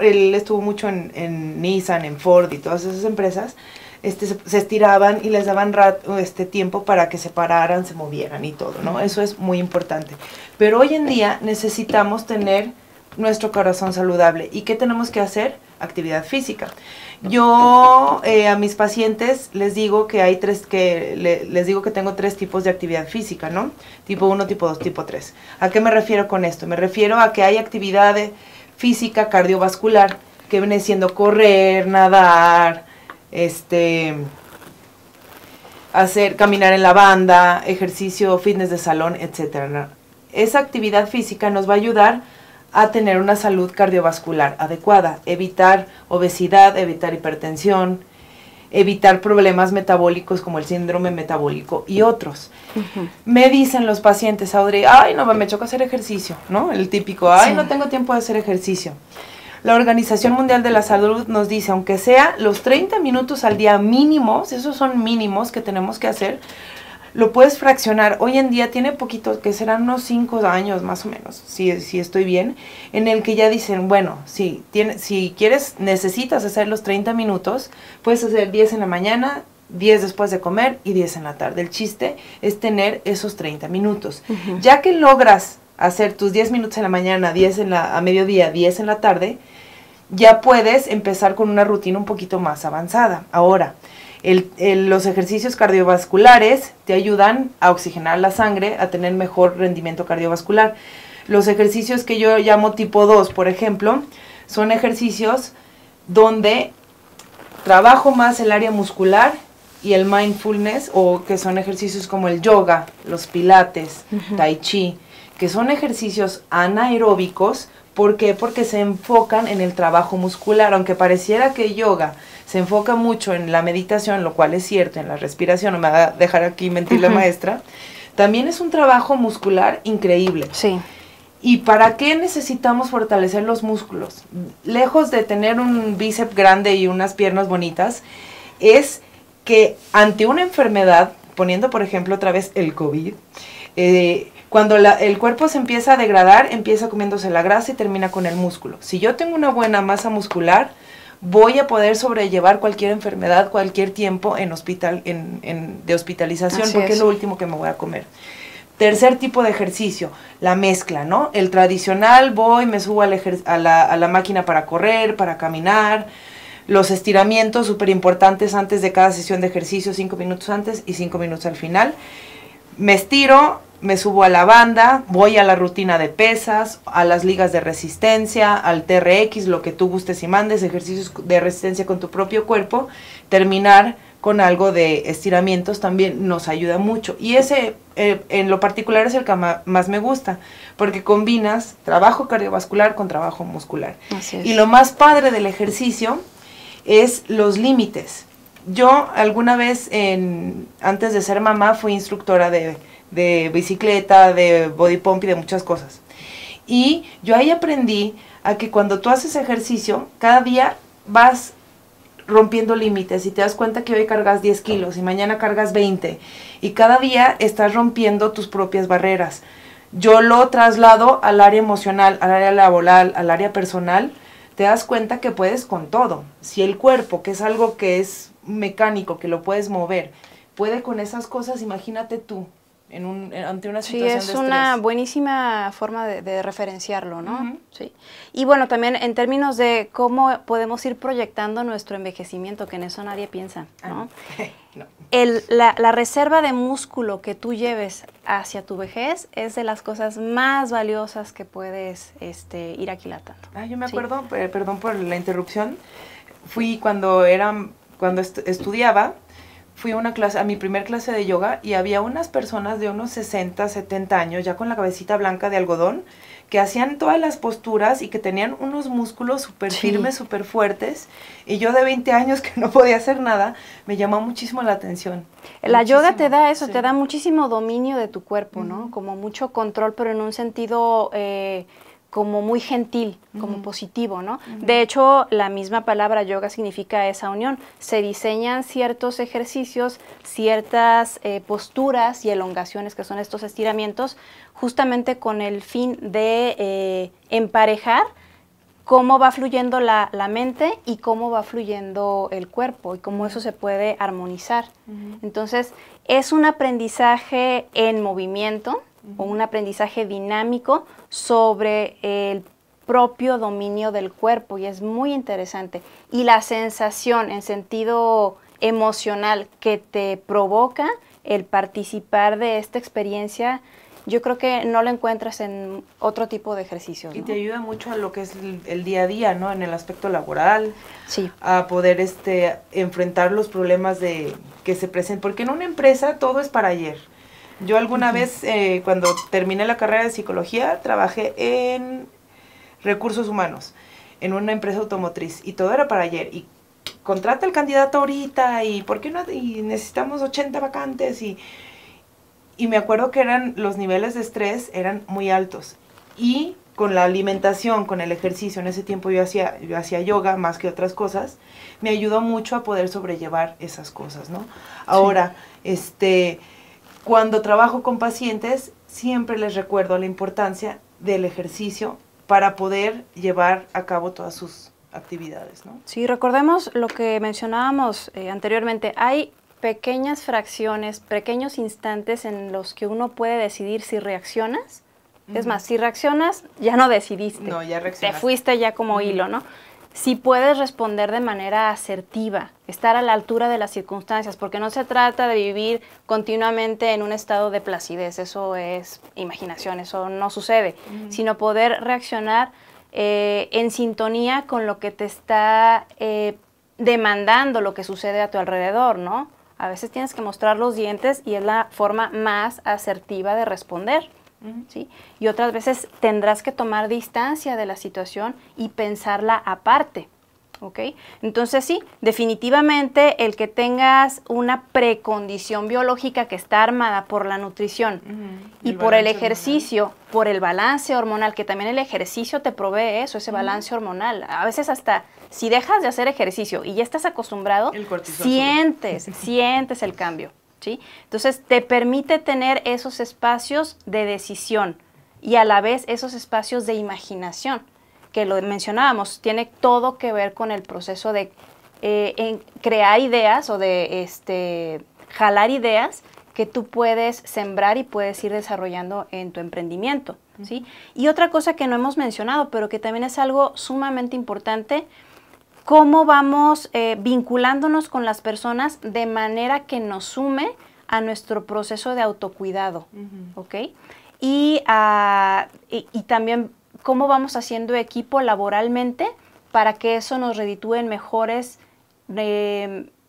él estuvo mucho en Nissan, en Ford y todas esas empresas, se estiraban y les daban tiempo para que se pararan, se movieran y todo, ¿no? Eso es muy importante. Pero hoy en día necesitamos tener nuestro corazón saludable. ¿Y qué tenemos que hacer? Actividad física. Yo a mis pacientes les digo que les digo que tengo 3 tipos de actividad física, ¿no? Tipo 1, tipo 2, tipo 3. ¿A qué me refiero con esto? Me refiero a que hay actividad física cardiovascular, que viene siendo correr, nadar, caminar en la banda, ejercicio, fitness de salón, etcétera. Esa actividad física nos va a ayudar a tener una salud cardiovascular adecuada, evitar obesidad, evitar hipertensión, evitar problemas metabólicos como el síndrome metabólico y otros. Me dicen los pacientes, Audrey, ay, no, me choca hacer ejercicio, ¿no? El típico, ay, no tengo tiempo de hacer ejercicio. La Organización Mundial de la Salud nos dice, aunque sea los 30 minutos al día mínimos, esos son mínimos que tenemos que hacer, lo puedes fraccionar. Hoy en día tiene poquito, que serán unos 5 años más o menos, si estoy bien, en el que ya dicen, bueno, si quieres, necesitas hacer los 30 minutos, puedes hacer 10 en la mañana, 10 después de comer y 10 en la tarde. El chiste es tener esos 30 minutos. Ya que logras hacer tus 10 minutos en la mañana, 10 a mediodía, 10 en la tarde, ya puedes empezar con una rutina un poquito más avanzada. Ahora, los ejercicios cardiovasculares te ayudan a oxigenar la sangre, a tener mejor rendimiento cardiovascular. Los ejercicios que yo llamo tipo 2, por ejemplo, son ejercicios donde trabajo más el área muscular y el mindfulness, o que son ejercicios como el yoga, los pilates, tai chi, que son ejercicios anaeróbicos. ¿Por qué? Porque se enfocan en el trabajo muscular, aunque pareciera que yoga se enfoca mucho en la meditación, lo cual es cierto, en la respiración, no me va a dejar aquí mentir la maestra, también es un trabajo muscular increíble. Sí. ¿Y para qué necesitamos fortalecer los músculos? Lejos de tener un bíceps grande y unas piernas bonitas, es que ante una enfermedad, poniendo por ejemplo otra vez el COVID, cuando el cuerpo se empieza a degradar, empieza comiéndose la grasa y termina con el músculo. Si yo tengo una buena masa muscular, voy a poder sobrellevar cualquier enfermedad, cualquier tiempo en de hospitalización, así porque es lo último que me voy a comer. Tercer tipo de ejercicio, la mezcla, ¿no? El tradicional, me subo a la máquina para correr, para caminar. Los estiramientos súper importantes antes de cada sesión de ejercicio, 5 minutos antes y 5 minutos al final. Me estiro, me subo a la banda, voy a la rutina de pesas, a las ligas de resistencia, al TRX, lo que tú gustes y mandes, ejercicios de resistencia con tu propio cuerpo. Terminar con algo de estiramientos también nos ayuda mucho. Y ese, en lo particular, es el que más me gusta, porque combinas trabajo cardiovascular con trabajo muscular. Así es. Y lo más padre del ejercicio es los límites. Yo alguna vez, antes de ser mamá, fui instructora de bicicleta, de body pump y de muchas cosas. Y yo ahí aprendí a que cuando tú haces ejercicio, cada día vas rompiendo límites y te das cuenta que hoy cargas 10 kilos y mañana cargas 20 y cada día estás rompiendo tus propias barreras. Yo lo traslado al área emocional, al área laboral, al área personal. Te das cuenta que puedes con todo. Si el cuerpo, que es algo que es mecánico, que lo puedes mover, puede con esas cosas, imagínate tú ante una situación de estrés. Sí, es una buenísima forma de referenciarlo, ¿no? Sí. Y bueno, también en términos de cómo podemos ir proyectando nuestro envejecimiento, que en eso nadie piensa, ¿no? No. La reserva de músculo que tú lleves hacia tu vejez es de las cosas más valiosas que puedes ir aquilatando. Yo me acuerdo, perdón por la interrupción, cuando estudiaba, fui a una clase, a mi primer clase de yoga, y había unas personas de unos 60, 70 años, ya con la cabecita blanca de algodón, que hacían todas las posturas y que tenían unos músculos súper firmes, súper fuertes, y yo de 20 años que no podía hacer nada, me llamó muchísimo la atención. La yoga te da eso, te da muchísimo dominio de tu cuerpo, ¿no? Como mucho control, pero en un sentido como muy gentil, como positivo, ¿no? De hecho, la misma palabra yoga significa esa unión. Se diseñan ciertos ejercicios, ciertas posturas y elongaciones, que son estos estiramientos, justamente con el fin de emparejar cómo va fluyendo la mente y cómo va fluyendo el cuerpo y cómo eso se puede armonizar. Entonces, es un aprendizaje en movimiento o un aprendizaje dinámico sobre el propio dominio del cuerpo, y es muy interesante. Y la sensación en sentido emocional que te provoca el participar de esta experiencia, yo creo que no lo encuentras en otro tipo de ejercicios, ¿no? Y te ayuda mucho a lo que es el día a día, ¿no? En el aspecto laboral, sí, a poder enfrentar los problemas que se presentan, porque en una empresa todo es para ayer. Yo alguna vez, cuando terminé la carrera de psicología, trabajé en recursos humanos, en una empresa automotriz, y todo era para ayer. Y contrata el candidato ahorita, y ¿por qué no? Y necesitamos 80 vacantes, y me acuerdo que los niveles de estrés eran muy altos. Y con la alimentación, con el ejercicio, en ese tiempo yo hacía yoga más que otras cosas, me ayudó mucho a poder sobrellevar esas cosas, ¿no? Ahora, cuando trabajo con pacientes, siempre les recuerdo la importancia del ejercicio para poder llevar a cabo todas sus actividades, ¿no? Sí, recordemos lo que mencionábamos anteriormente. Hay pequeñas fracciones, pequeños instantes en los que uno puede decidir si reaccionas. Es más, si reaccionas, ya no decidiste. No, ya reaccionaste. Te fuiste ya como hilo, ¿no? Si puedes responder de manera asertiva, estar a la altura de las circunstancias, porque no se trata de vivir continuamente en un estado de placidez, eso es imaginación, eso no sucede, sino poder reaccionar en sintonía con lo que te está demandando lo que sucede a tu alrededor, ¿no? A veces tienes que mostrar los dientes y es la forma más asertiva de responder. ¿Sí? Y otras veces tendrás que tomar distancia de la situación y pensarla aparte, ¿ok? Entonces sí, definitivamente el que tengas una precondición biológica que está armada por la nutrición y por el ejercicio, hormonal, por el balance hormonal, que también el ejercicio te provee eso, ese balance hormonal. A veces hasta si dejas de hacer ejercicio y ya estás acostumbrado, sientes el cambio. ¿Sí? Entonces, te permite tener esos espacios de decisión y a la vez esos espacios de imaginación, que lo mencionábamos, tiene todo que ver con el proceso de crear ideas o de jalar ideas que tú puedes sembrar y puedes ir desarrollando en tu emprendimiento, ¿sí? Y otra cosa que no hemos mencionado, pero que también es algo sumamente importante, cómo vamos vinculándonos con las personas de manera que nos sume a nuestro proceso de autocuidado, ¿ok? Y también cómo vamos haciendo equipo laboralmente para que eso nos reditúe en mejores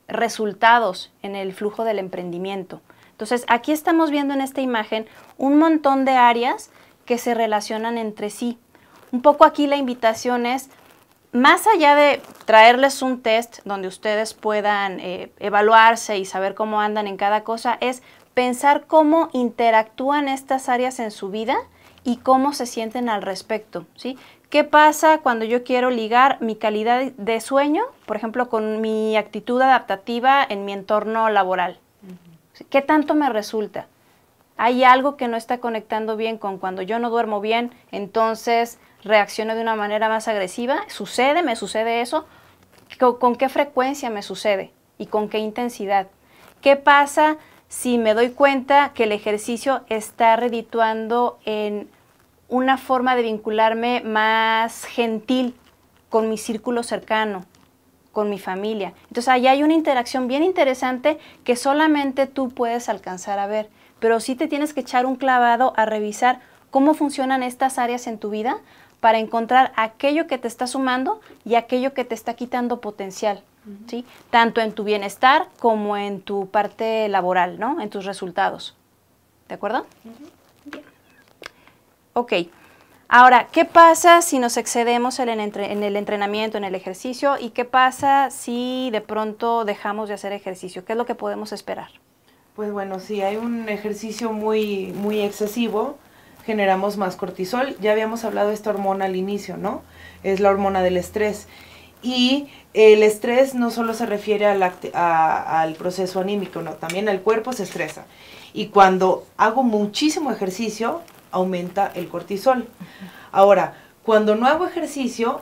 resultados en el flujo del emprendimiento. Entonces, aquí estamos viendo en esta imagen un montón de áreas que se relacionan entre sí. Un poco aquí la invitación es, más allá de traerles un test donde ustedes puedan evaluarse y saber cómo andan en cada cosa, es pensar cómo interactúan estas áreas en su vida y cómo se sienten al respecto, ¿sí? ¿Qué pasa cuando yo quiero ligar mi calidad de sueño, por ejemplo, con mi actitud adaptativa en mi entorno laboral? ¿Qué tanto me resulta? ¿Hay algo que no está conectando bien con cuando yo no duermo bien, entonces reacciono de una manera más agresiva? ¿Me sucede eso? ¿Con qué frecuencia me sucede? ¿Y con qué intensidad? ¿Qué pasa si me doy cuenta que el ejercicio está redituando en una forma de vincularme más gentil con mi círculo cercano, con mi familia? Entonces, ahí hay una interacción bien interesante que solamente tú puedes alcanzar a ver, pero sí te tienes que echar un clavado a revisar cómo funcionan estas áreas en tu vida para encontrar aquello que te está sumando y aquello que te está quitando potencial. ¿sí? Tanto en tu bienestar como en tu parte laboral, ¿no? En tus resultados. ¿De acuerdo? Bien. Ok. Ahora, ¿qué pasa si nos excedemos en el entrenamiento, en el ejercicio? ¿Y qué pasa si de pronto dejamos de hacer ejercicio? ¿Qué es lo que podemos esperar? Pues bueno, si hay un ejercicio muy excesivo, generamos más cortisol. Ya habíamos hablado de esta hormona al inicio, ¿no? Es la hormona del estrés. Y el estrés no solo se refiere al proceso anímico, no, también el cuerpo se estresa. Y cuando hago muchísimo ejercicio, aumenta el cortisol. Ahora, cuando no hago ejercicio,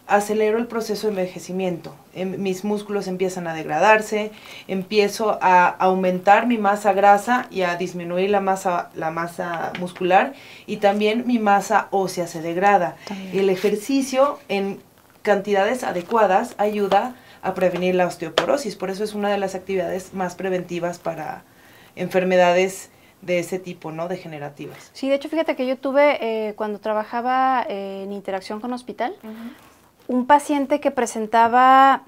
acelero el proceso de envejecimiento. Mis músculos empiezan a degradarse, empiezo a aumentar mi masa grasa y a disminuir la masa muscular, y también mi masa ósea se degrada. También. El ejercicio en cantidades adecuadas ayuda a prevenir la osteoporosis, por eso es una de las actividades más preventivas para enfermedades de ese tipo, ¿no? Degenerativas. Sí, de hecho, fíjate que yo tuve, cuando trabajaba en interacción con hospital, un paciente que presentaba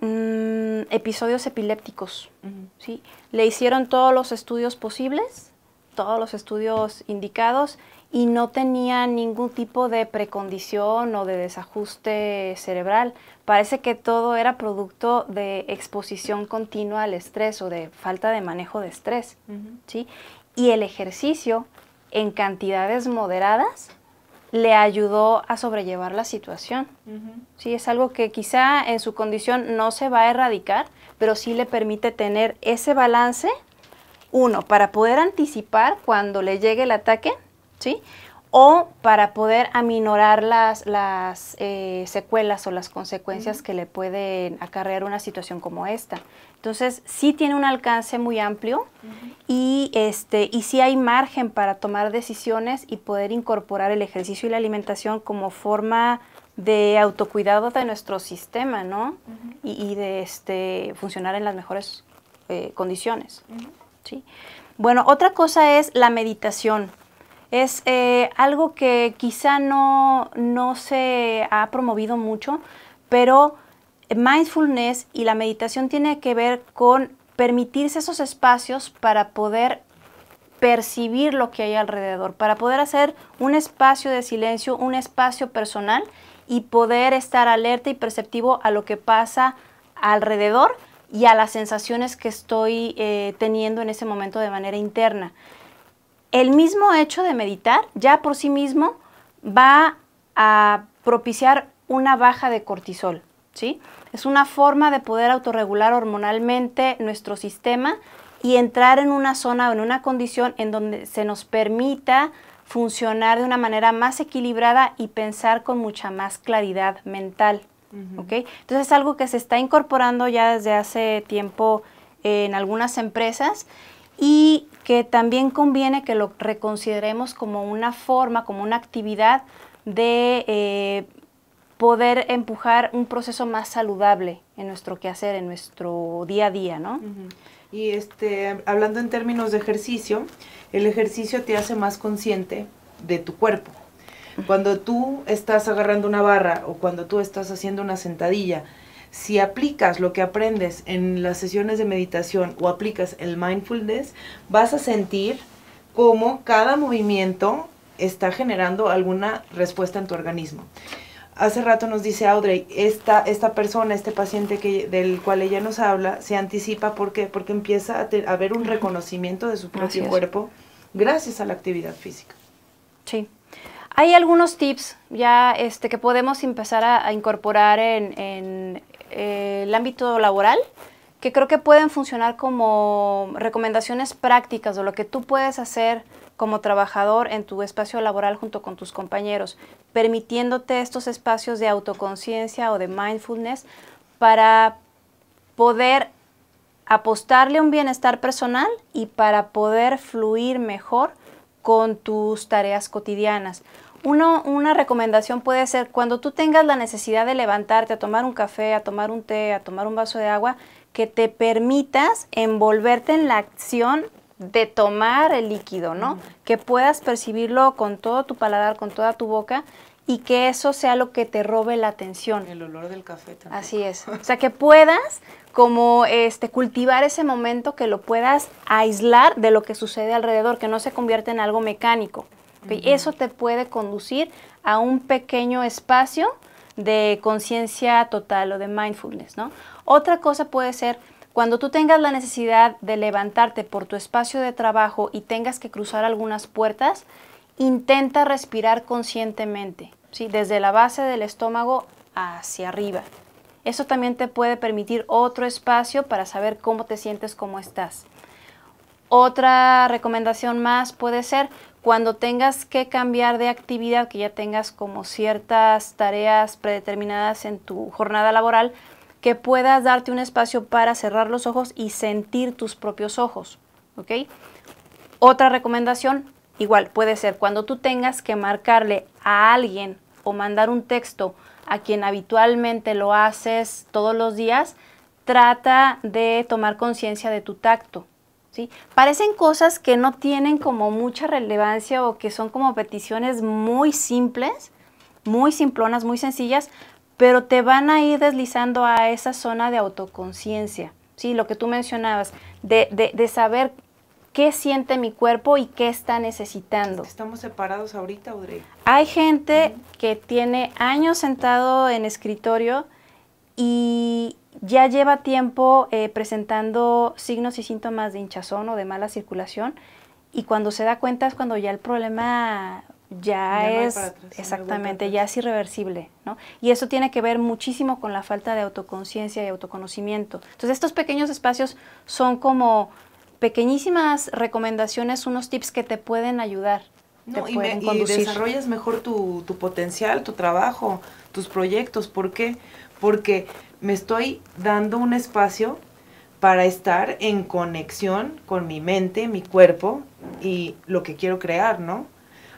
episodios epilépticos, ¿sí? Le hicieron todos los estudios posibles, todos los estudios indicados, y no tenía ningún tipo de precondición o de desajuste cerebral. Parece que todo era producto de exposición continua al estrés o de falta de manejo de estrés, ¿sí? Y el ejercicio en cantidades moderadas le ayudó a sobrellevar la situación. Sí, es algo que quizá en su condición no se va a erradicar, pero sí le permite tener ese balance, uno, para poder anticipar cuando le llegue el ataque, ¿sí? O para poder aminorar las secuelas o las consecuencias que le pueden acarrear una situación como esta. Entonces, sí tiene un alcance muy amplio y sí hay margen para tomar decisiones y poder incorporar el ejercicio y la alimentación como forma de autocuidado de nuestro sistema, ¿no? Y de funcionar en las mejores condiciones, ¿sí? Bueno, otra cosa es la meditación. Es algo que quizá no se ha promovido mucho, pero mindfulness y la meditación tiene que ver con permitirse esos espacios para poder percibir lo que hay alrededor, para poder hacer un espacio de silencio, un espacio personal y poder estar alerta y perceptivo a lo que pasa alrededor y a las sensaciones que estoy teniendo en ese momento de manera interna. El mismo hecho de meditar ya por sí mismo va a propiciar una baja de cortisol, ¿sí? Es una forma de poder autorregular hormonalmente nuestro sistema y entrar en una zona o en una condición en donde se nos permita funcionar de una manera más equilibrada y pensar con mucha más claridad mental, ¿ok? Entonces es algo que se está incorporando ya desde hace tiempo en algunas empresas y que también conviene que lo reconsideremos como una forma, como una actividad de poder empujar un proceso más saludable en nuestro quehacer, en nuestro día a día, ¿no? Y hablando en términos de ejercicio, el ejercicio te hace más consciente de tu cuerpo. Cuando tú estás agarrando una barra o cuando tú estás haciendo una sentadilla, si aplicas lo que aprendes en las sesiones de meditación o aplicas el mindfulness, vas a sentir cómo cada movimiento está generando alguna respuesta en tu organismo. Hace rato nos dice Audrey, esta persona, este paciente del cual ella nos habla, se anticipa porque empieza a haber un reconocimiento de su propio cuerpo gracias a la actividad física. Sí. Hay algunos tips ya que podemos empezar a incorporar en el ámbito laboral que creo que pueden funcionar como recomendaciones prácticas de lo que tú puedes hacer como trabajador en tu espacio laboral junto con tus compañeros, permitiéndote estos espacios de autoconciencia o de mindfulness para poder apostarle a un bienestar personal y para poder fluir mejor con tus tareas cotidianas. Una recomendación puede ser cuando tú tengas la necesidad de levantarte a tomar un café, a tomar un té, a tomar un vaso de agua, que te permitas envolverte en la acción de tomar el líquido, ¿no? Que puedas percibirlo con todo tu paladar, con toda tu boca y que eso sea lo que te robe la atención. El olor del café también. Así es. O sea, que puedas como cultivar ese momento, que lo puedas aislar de lo que sucede alrededor, que no se convierta en algo mecánico. ¿Okay? Eso te puede conducir a un pequeño espacio de conciencia total o de mindfulness, ¿no? Otra cosa puede ser cuando tú tengas la necesidad de levantarte por tu espacio de trabajo y tengas que cruzar algunas puertas, intenta respirar conscientemente, ¿sí? Desde la base del estómago hacia arriba. Eso también te puede permitir otro espacio para saber cómo te sientes, cómo estás. Otra recomendación más puede ser cuando tengas que cambiar de actividad, que ya tengas como ciertas tareas predeterminadas en tu jornada laboral, que puedas darte un espacio para cerrar los ojos y sentir tus propios ojos, ¿ok? Otra recomendación, igual, puede ser cuando tú tengas que marcarle a alguien o mandar un texto a quien habitualmente lo haces todos los días, trata de tomar conciencia de tu tacto, ¿sí? Parecen cosas que no tienen como mucha relevancia o que son como peticiones muy simples, muy simplonas, muy sencillas, pero te van a ir deslizando a esa zona de autoconciencia, ¿sí? Lo que tú mencionabas, de saber qué siente mi cuerpo y qué está necesitando. Estamos separados ahorita, Audrey. Hay gente que tiene años sentado en escritorio y ya lleva tiempo presentando signos y síntomas de hinchazón o de mala circulación, y cuando se da cuenta es cuando ya el problema ya es, no atrás, exactamente, ya es irreversible, ¿no? Y eso tiene que ver muchísimo con la falta de autoconciencia y autoconocimiento. Entonces, estos pequeños espacios son como pequeñísimas recomendaciones, unos tips que te pueden ayudar, no, y desarrollas mejor tu potencial, tu trabajo, tus proyectos. ¿Por qué? Porque me estoy dando un espacio para estar en conexión con mi mente, mi cuerpo y lo que quiero crear, ¿no?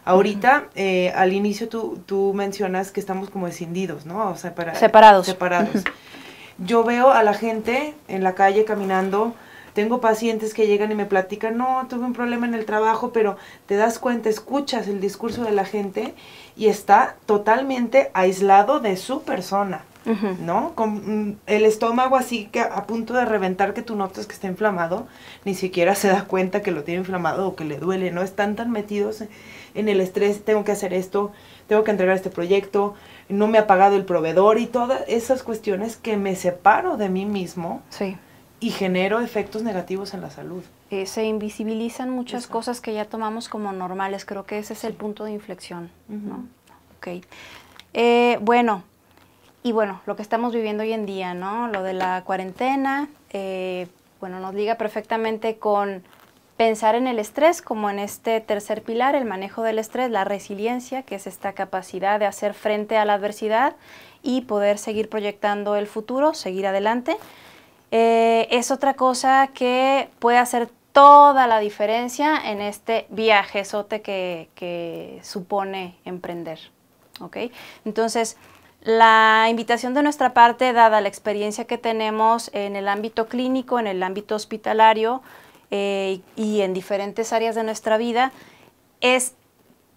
Ahorita, al inicio tú mencionas que estamos como escindidos, ¿no? O sea, separados. Yo veo a la gente en la calle caminando. Tengo pacientes que llegan y me platican, no, tuve un problema en el trabajo, pero te das cuenta, escuchas el discurso de la gente y está totalmente aislado de su persona, ¿no? Con el estómago así que a punto de reventar, que tú notas que está inflamado, ni siquiera se da cuenta que lo tiene inflamado o que le duele, ¿no? Están tan metidos en el estrés, tengo que hacer esto, tengo que entregar este proyecto, no me ha pagado el proveedor y todas esas cuestiones que me separo de mí mismo. Sí. Y genero efectos negativos en la salud. Se invisibilizan muchas cosas que ya tomamos como normales. Creo que ese es el punto de inflexión, ¿no? Ok. Bueno, lo que estamos viviendo hoy en día, ¿no? Lo de la cuarentena, nos liga perfectamente con pensar en el estrés como en este tercer pilar, el manejo del estrés, la resiliencia, que es esta capacidad de hacer frente a la adversidad y poder seguir proyectando el futuro, seguir adelante. Es otra cosa que puede hacer toda la diferencia en este viajezote que supone emprender, ¿ok? Entonces, la invitación de nuestra parte, dada la experiencia que tenemos en el ámbito clínico, en el ámbito hospitalario y en diferentes áreas de nuestra vida, es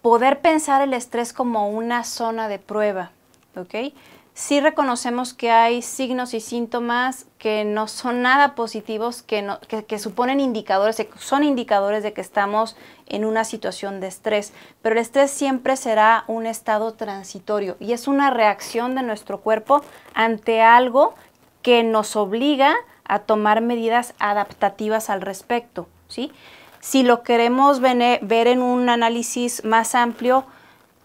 poder pensar el estrés como una zona de prueba, ¿ok? Sí reconocemos que hay signos y síntomas que no son nada positivos, que suponen indicadores, son indicadores de que estamos en una situación de estrés, pero el estrés siempre será un estado transitorio y es una reacción de nuestro cuerpo ante algo que nos obliga a tomar medidas adaptativas al respecto, ¿sí? Si lo queremos ver en un análisis más amplio,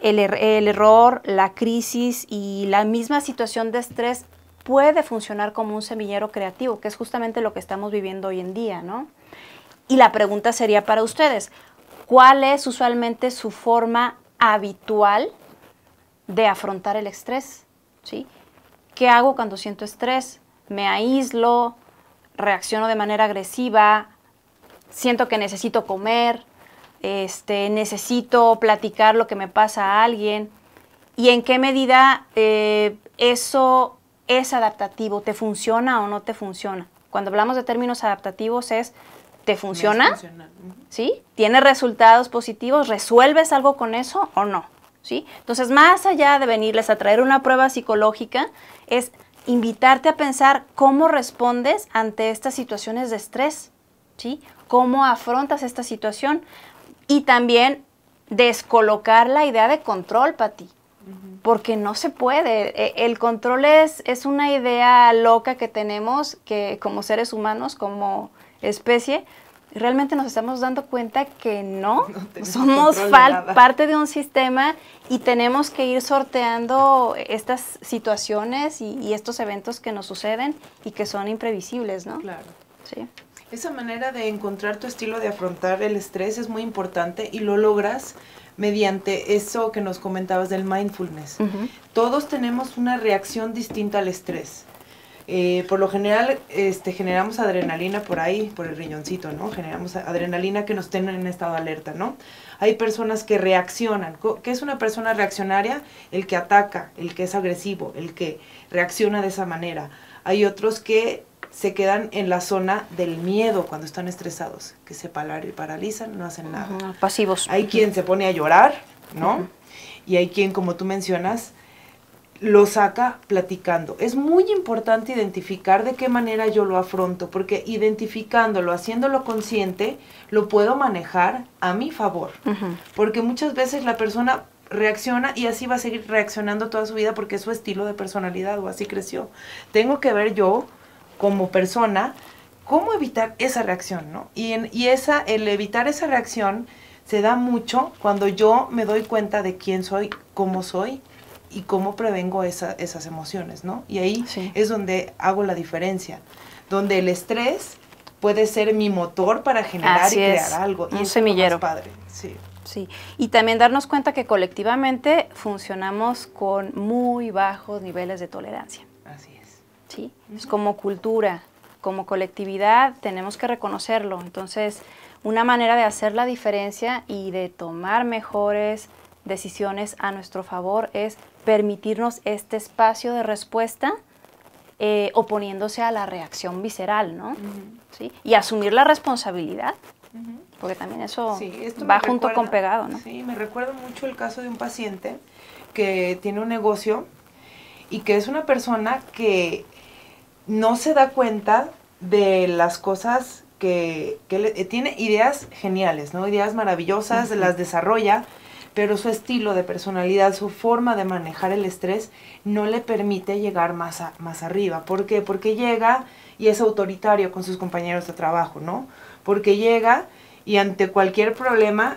el error, la crisis y la misma situación de estrés puede funcionar como un semillero creativo, que es justamente lo que estamos viviendo hoy en día, ¿no? Y la pregunta sería para ustedes, ¿cuál es usualmente su forma habitual de afrontar el estrés? ¿Sí? ¿Qué hago cuando siento estrés? ¿Me aíslo? ¿Reacciono de manera agresiva? ¿Siento que necesito comer? Necesito platicar lo que me pasa a alguien, y en qué medida eso es adaptativo, ¿te funciona o no te funciona? Cuando hablamos de términos adaptativos ¿te funciona? ¿Sí? ¿Tiene resultados positivos? ¿Resuelves algo con eso o no? ¿sí? Entonces, más allá de venirles a traer una prueba psicológica, es invitarte a pensar cómo respondes ante estas situaciones de estrés, ¿sí? Cómo afrontas esta situación y también descolocar la idea de control, Pati, porque no se puede. El control es una idea loca que tenemos que como seres humanos, como especie, realmente nos estamos dando cuenta que no somos parte de un sistema y tenemos que ir sorteando estas situaciones y estos eventos que nos suceden y que son imprevisibles, ¿no? Claro. Sí. Esa manera de encontrar tu estilo de afrontar el estrés es muy importante y lo logras mediante eso que nos comentabas del mindfulness. Todos tenemos una reacción distinta al estrés. Por lo general generamos adrenalina por ahí, por el riñoncito, ¿no? Generamos adrenalina que nos tiene en estado de alerta, ¿no? Hay personas que reaccionan. ¿Qué es una persona reaccionaria? El que ataca, el que es agresivo, el que reacciona de esa manera. Hay otros que se quedan en la zona del miedo cuando están estresados, que se paralizan, no hacen nada. Pasivos. Hay quien se pone a llorar, ¿no? Y hay quien, como tú mencionas, lo saca platicando. Es muy importante identificar de qué manera yo lo afronto, porque identificándolo, haciéndolo consciente, lo puedo manejar a mi favor. Porque muchas veces la persona reacciona y así va a seguir reaccionando toda su vida porque es su estilo de personalidad o así creció. Tengo que ver yo, como persona, cómo evitar esa reacción, ¿no? El evitar esa reacción se da mucho cuando yo me doy cuenta de quién soy, cómo soy, y cómo prevengo esas emociones, ¿no? Y ahí es donde hago la diferencia, donde el estrés puede ser mi motor para generar y crear algo. Un semillero. Es padre, sí. Sí, y también darnos cuenta que colectivamente funcionamos con muy bajos niveles de tolerancia. Así es. Sí, es como cultura, como colectividad tenemos que reconocerlo. Entonces, una manera de hacer la diferencia y de tomar mejores decisiones a nuestro favor es permitirnos este espacio de respuesta oponiéndose a la reacción visceral, ¿no? ¿Sí? Y asumir la responsabilidad, porque también eso va junto con pegado, ¿no? Sí, me recuerda mucho el caso de un paciente que tiene un negocio y que es una persona que no se da cuenta de las cosas que tiene ideas geniales, ¿no? Ideas maravillosas, las desarrolla, pero su estilo de personalidad, su forma de manejar el estrés no le permite llegar más arriba. ¿Por qué? Porque llega y es autoritario con sus compañeros de trabajo, ¿no? Porque llega y ante cualquier problema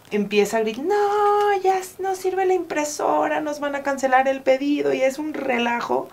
empieza a gritar, no, ya no sirve la impresora, nos van a cancelar el pedido y es un relajo.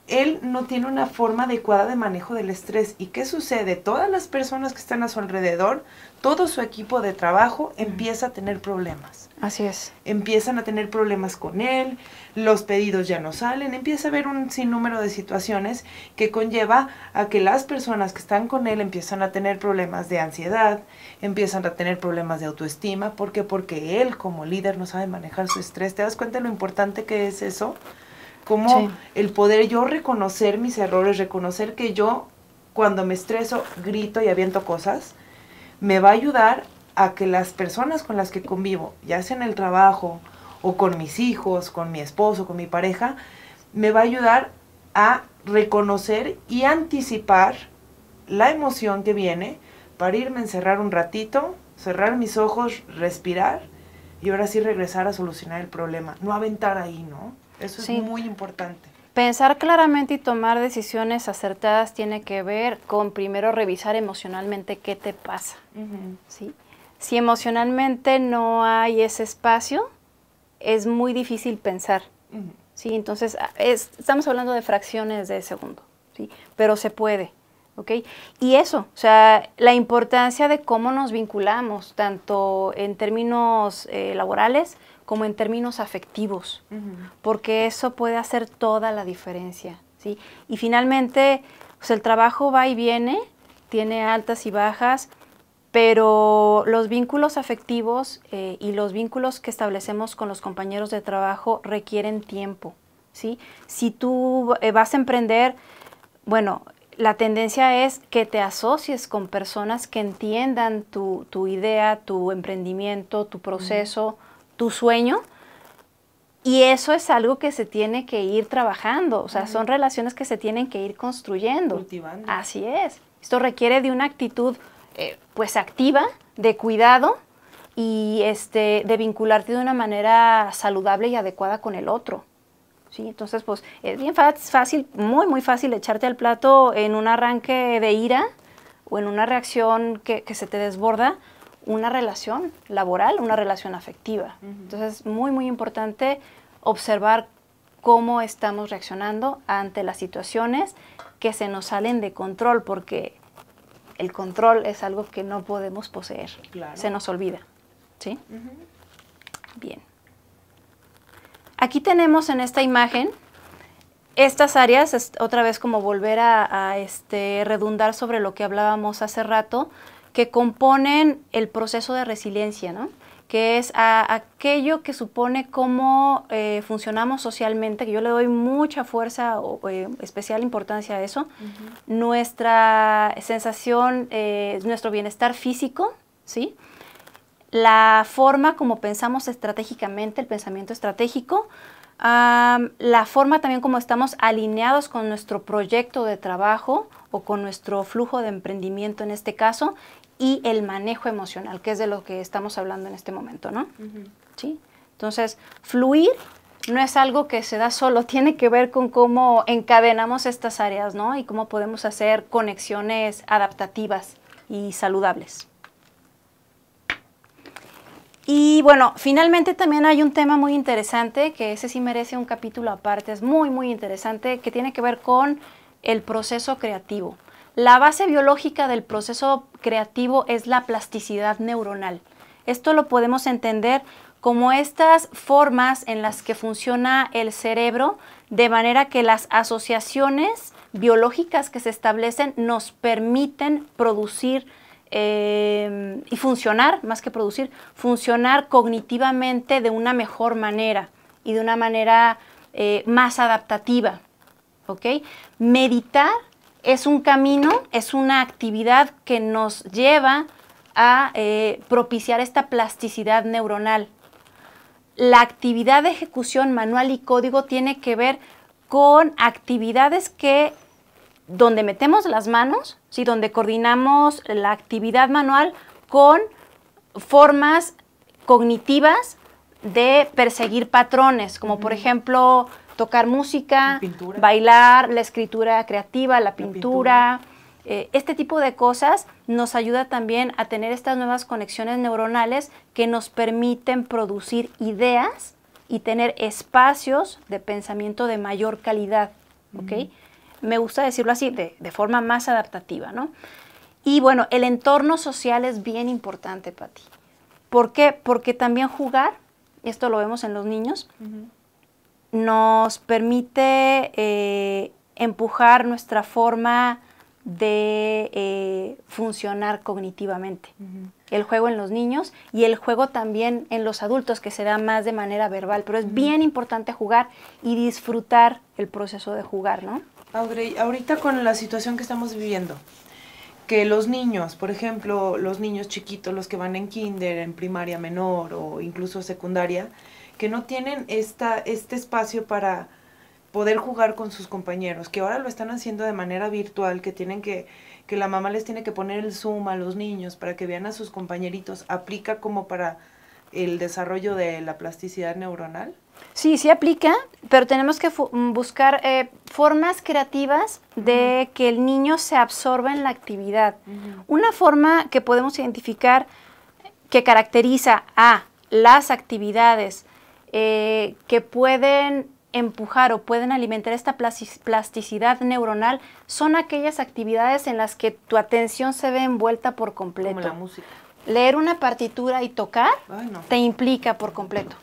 Él no tiene una forma adecuada de manejo del estrés. ¿Y qué sucede? Todas las personas que están a su alrededor, todo su equipo de trabajo empieza a tener problemas. Así es. Empiezan a tener problemas con él, los pedidos ya no salen, empieza a haber un sinnúmero de situaciones que conlleva a que las personas que están con él empiezan a tener problemas de ansiedad, empiezan a tener problemas de autoestima. ¿Por qué? Porque él como líder no sabe manejar su estrés. ¿Te das cuenta de lo importante que es eso? Como el poder yo reconocer mis errores, reconocer que yo cuando me estreso grito y aviento cosas, me va a ayudar a que las personas con las que convivo, ya sea en el trabajo o con mis hijos, con mi esposo, con mi pareja, me va a ayudar a reconocer y anticipar la emoción que viene para irme a encerrar un ratito, cerrar mis ojos, respirar y ahora sí regresar a solucionar el problema, no aventar ahí, ¿no? Eso es muy importante. Pensar claramente y tomar decisiones acertadas tiene que ver con primero revisar emocionalmente qué te pasa. ¿Sí? Si emocionalmente no hay ese espacio, es muy difícil pensar. ¿Sí? Entonces, estamos hablando de fracciones de segundo, ¿sí? Pero se puede. ¿Ok? Y eso, o sea, la importancia de cómo nos vinculamos, tanto en términos laborales como en términos afectivos, porque eso puede hacer toda la diferencia, ¿sí? Y finalmente, pues el trabajo va y viene, tiene altas y bajas, pero los vínculos afectivos y los vínculos que establecemos con los compañeros de trabajo requieren tiempo, ¿sí? Si tú vas a emprender, bueno, la tendencia es que te asocies con personas que entiendan tu idea, tu emprendimiento, tu proceso, tu sueño, Y eso es algo que se tiene que ir trabajando, o sea, son relaciones que se tienen que ir construyendo. Cultivando. Así es. Esto requiere de una actitud, pues, activa, de cuidado y de vincularte de una manera saludable y adecuada con el otro. ¿Sí? Entonces, pues, es bien fácil, muy, muy fácil echarte al plato en un arranque de ira o en una reacción que se te desborda una relación laboral, una relación afectiva. Entonces, es muy, muy importante observar cómo estamos reaccionando ante las situaciones que se nos salen de control, porque el control es algo que no podemos poseer. Claro. Se nos olvida. ¿Sí? Bien. Aquí tenemos en esta imagen estas áreas, otra vez como volver a redundar sobre lo que hablábamos hace rato, que componen el proceso de resiliencia, ¿no? Que es aquello que supone cómo funcionamos socialmente, que yo le doy mucha fuerza o especial importancia a eso, nuestra sensación, nuestro bienestar físico, ¿sí? La forma como pensamos estratégicamente, el pensamiento estratégico, la forma también como estamos alineados con nuestro proyecto de trabajo o con nuestro flujo de emprendimiento en este caso, y el manejo emocional, que es de lo que estamos hablando en este momento, ¿no? ¿Sí? Entonces, fluir no es algo que se da solo, tiene que ver con cómo encadenamos estas áreas, ¿no? Y cómo podemos hacer conexiones adaptativas y saludables. Y bueno, finalmente también hay un tema muy interesante, que ese sí merece un capítulo aparte, es muy, muy interesante, que tiene que ver con el proceso creativo. La base biológica del proceso creativo es la plasticidad neuronal. Esto lo podemos entender como estas formas en las que funciona el cerebro, de manera que las asociaciones biológicas que se establecen nos permiten producir y funcionar, más que producir, funcionar cognitivamente de una mejor manera y de una manera más adaptativa. ¿Ok? Meditar es un camino, es una actividad que nos lleva a propiciar esta plasticidad neuronal. La actividad de ejecución manual y código tiene que ver con actividades donde metemos las manos, ¿sí? Donde coordinamos la actividad manual con formas cognitivas de perseguir patrones, como por ejemplo tocar música, bailar, la escritura creativa, la pintura. Este tipo de cosas nos ayuda también a tener estas nuevas conexiones neuronales que nos permiten producir ideas y tener espacios de pensamiento de mayor calidad, ¿ok? Me gusta decirlo así, de forma más adaptativa, ¿no? Y bueno, el entorno social es bien importante, Pati. ¿Por qué? Porque también jugar, esto lo vemos en los niños, nos permite empujar nuestra forma de funcionar cognitivamente. El juego en los niños y el juego también en los adultos, que se da más de manera verbal, pero es bien importante jugar y disfrutar el proceso de jugar, ¿no? Audrey, ahorita con la situación que estamos viviendo, que los niños, por ejemplo, los niños chiquitos, los que van en kinder, en primaria menor o incluso secundaria, que no tienen este espacio para poder jugar con sus compañeros, que ahora lo están haciendo de manera virtual, que la mamá les tiene que poner el Zoom a los niños para que vean a sus compañeritos, ¿aplica como para el desarrollo de la plasticidad neuronal? Sí, sí aplica, pero tenemos que buscar formas creativas de que el niño se absorba en la actividad. Una forma que podemos identificar que caracteriza a las actividades que pueden empujar o pueden alimentar esta plasticidad neuronal son aquellas actividades en las que tu atención se ve envuelta por completo. Como la música. Leer una partitura y tocar te implica por completo,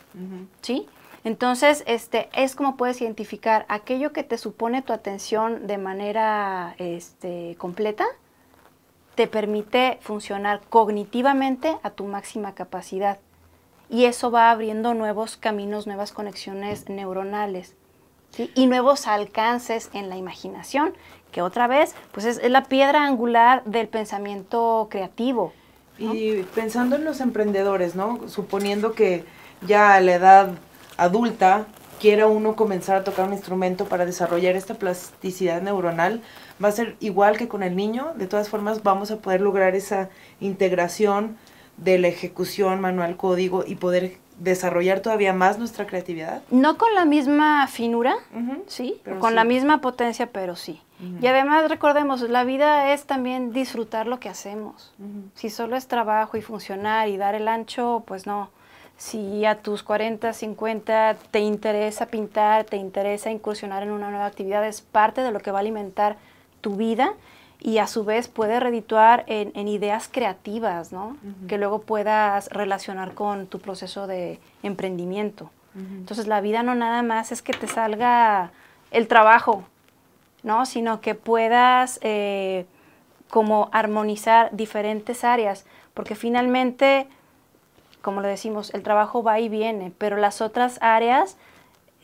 ¿sí? Entonces, es como puedes identificar aquello que te supone tu atención de manera completa, te permite funcionar cognitivamente a tu máxima capacidad. Y eso va abriendo nuevos caminos, nuevas conexiones neuronales, ¿sí? Y nuevos alcances en la imaginación, que otra vez pues es la piedra angular del pensamiento creativo, ¿no? Y pensando en los emprendedores, ¿no? Suponiendo que ya a la edad adulta quiera uno comenzar a tocar un instrumento para desarrollar esta plasticidad neuronal, va a ser igual que con el niño. De todas formas, vamos a poder lograr esa integración de la ejecución manual código y poder desarrollar todavía más nuestra creatividad. No con la misma finura, sí, con sí. la misma potencia, pero sí. Y además recordemos, la vida es también disfrutar lo que hacemos. Si solo es trabajo y funcionar y dar el ancho, pues no. Si a tus 40, 50 te interesa pintar, te interesa incursionar en una nueva actividad, es parte de lo que va a alimentar tu vida y a su vez puede redituar en ideas creativas, ¿no? Que luego puedas relacionar con tu proceso de emprendimiento. Entonces la vida no nada más es que te salga el trabajo, ¿no? Sino que puedas como armonizar diferentes áreas, porque finalmente, como lo decimos, el trabajo va y viene, pero las otras áreas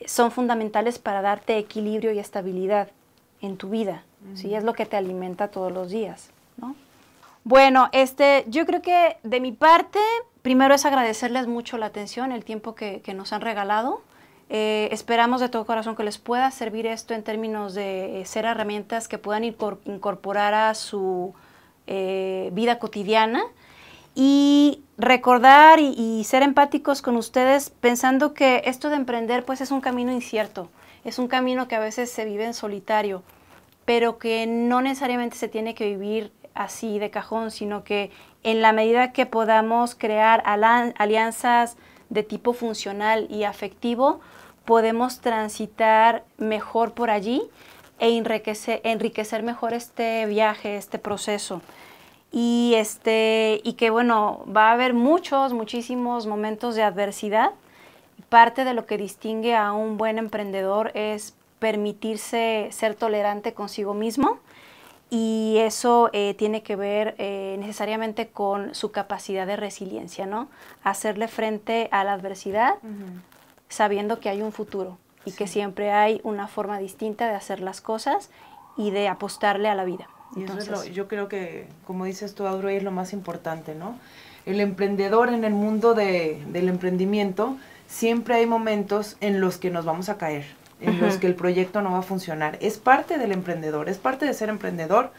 son fundamentales para darte equilibrio y estabilidad en tu vida, ¿sí? Es lo que te alimenta todos los días, ¿no? Bueno, yo creo que de mi parte, primero es agradecerles mucho la atención, el tiempo que nos han regalado. Esperamos de todo corazón que les pueda servir esto en términos de ser herramientas que puedan incorporar a su vida cotidiana y recordar y ser empáticos con ustedes pensando que esto de emprender pues es un camino incierto, es un camino que a veces se vive en solitario, pero que no necesariamente se tiene que vivir así de cajón, sino que en la medida que podamos crear alianzas de tipo funcional y afectivo, podemos transitar mejor por allí e enriquecer mejor este viaje, este proceso. Y que bueno, va a haber muchísimos momentos de adversidad. Parte de lo que distingue a un buen emprendedor es permitirse ser tolerante consigo mismo y eso tiene que ver necesariamente con su capacidad de resiliencia, ¿no? Hacerle frente a la adversidad sabiendo que hay un futuro y que siempre hay una forma distinta de hacer las cosas y de apostarle a la vida. Y eso yo creo que, como dices tú, Audrey, es lo más importante, ¿no? El emprendedor en el mundo del emprendimiento, siempre hay momentos en los que nos vamos a caer, en los que el proyecto no va a funcionar. Es parte del emprendedor, es parte de ser emprendedor,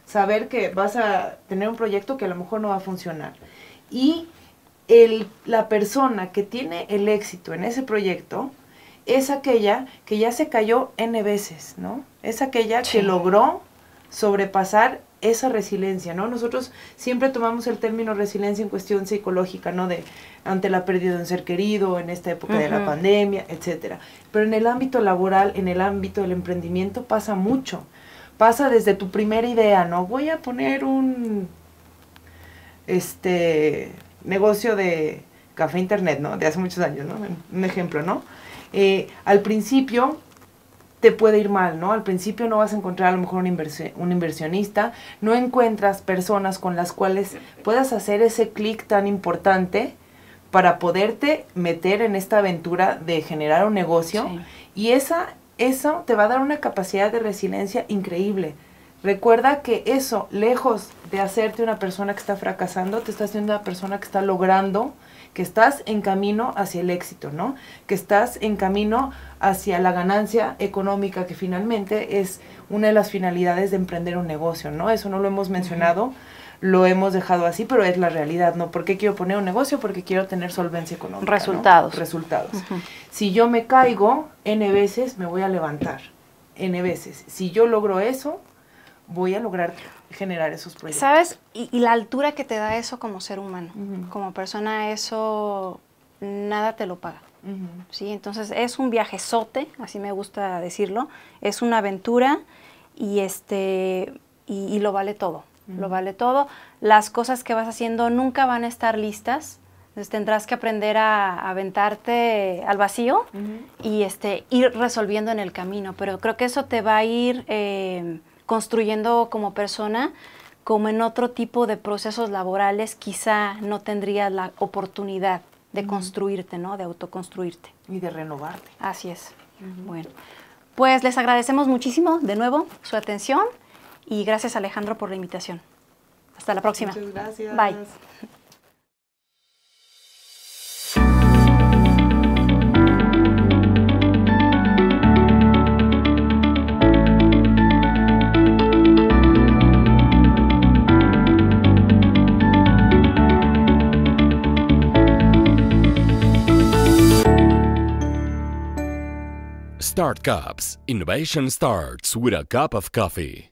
saber que vas a tener un proyecto que a lo mejor no va a funcionar. Y la persona que tiene el éxito en ese proyecto es aquella que ya se cayó N veces, ¿no? Es aquella que logró sobrepasar esa resiliencia, ¿no? Nosotros siempre tomamos el término resiliencia en cuestión psicológica, ¿no? Ante la pérdida de un ser querido, en esta época de la pandemia, etcétera. Pero en el ámbito laboral, en el ámbito del emprendimiento pasa mucho. Pasa desde tu primera idea, ¿no? Voy a poner un negocio de café internet, ¿no? De hace muchos años, ¿no? Un ejemplo, ¿no? Al principio te puede ir mal, ¿no? Al principio no vas a encontrar a lo mejor un inversionista, no encuentras personas con las cuales puedas hacer ese clic tan importante para poderte meter en esta aventura de generar un negocio y eso te va a dar una capacidad de resiliencia increíble. Recuerda que eso, lejos de hacerte una persona que está fracasando, te está haciendo una persona que está logrando, que estás en camino hacia el éxito, ¿no? Que estás en camino hacia la ganancia económica, que finalmente es una de las finalidades de emprender un negocio, ¿no? Eso no lo hemos mencionado, lo hemos dejado así, pero es la realidad, ¿no? ¿Por qué quiero poner un negocio? Porque quiero tener solvencia económica, resultados, ¿no? Resultados. Si yo me caigo, N veces me voy a levantar, N veces. Si yo logro eso, voy a lograr generar esos proyectos. ¿Sabes? Y la altura que te da eso como ser humano, como persona, eso nada te lo paga. ¿Sí? Entonces es un viajezote, así me gusta decirlo, es una aventura y lo vale todo, lo vale todo. Las cosas que vas haciendo nunca van a estar listas, entonces tendrás que aprender a aventarte al vacío y ir resolviendo en el camino, pero creo que eso te va a ir construyendo como persona, como en otro tipo de procesos laborales quizá no tendrías la oportunidad de construirte, ¿no? De autoconstruirte. Y de renovarte. Así es. Bueno, pues les agradecemos muchísimo de nuevo su atención y gracias Alejandro por la invitación. Hasta la próxima. Muchas gracias. Bye. Start Cups. Innovation starts with a cup of coffee.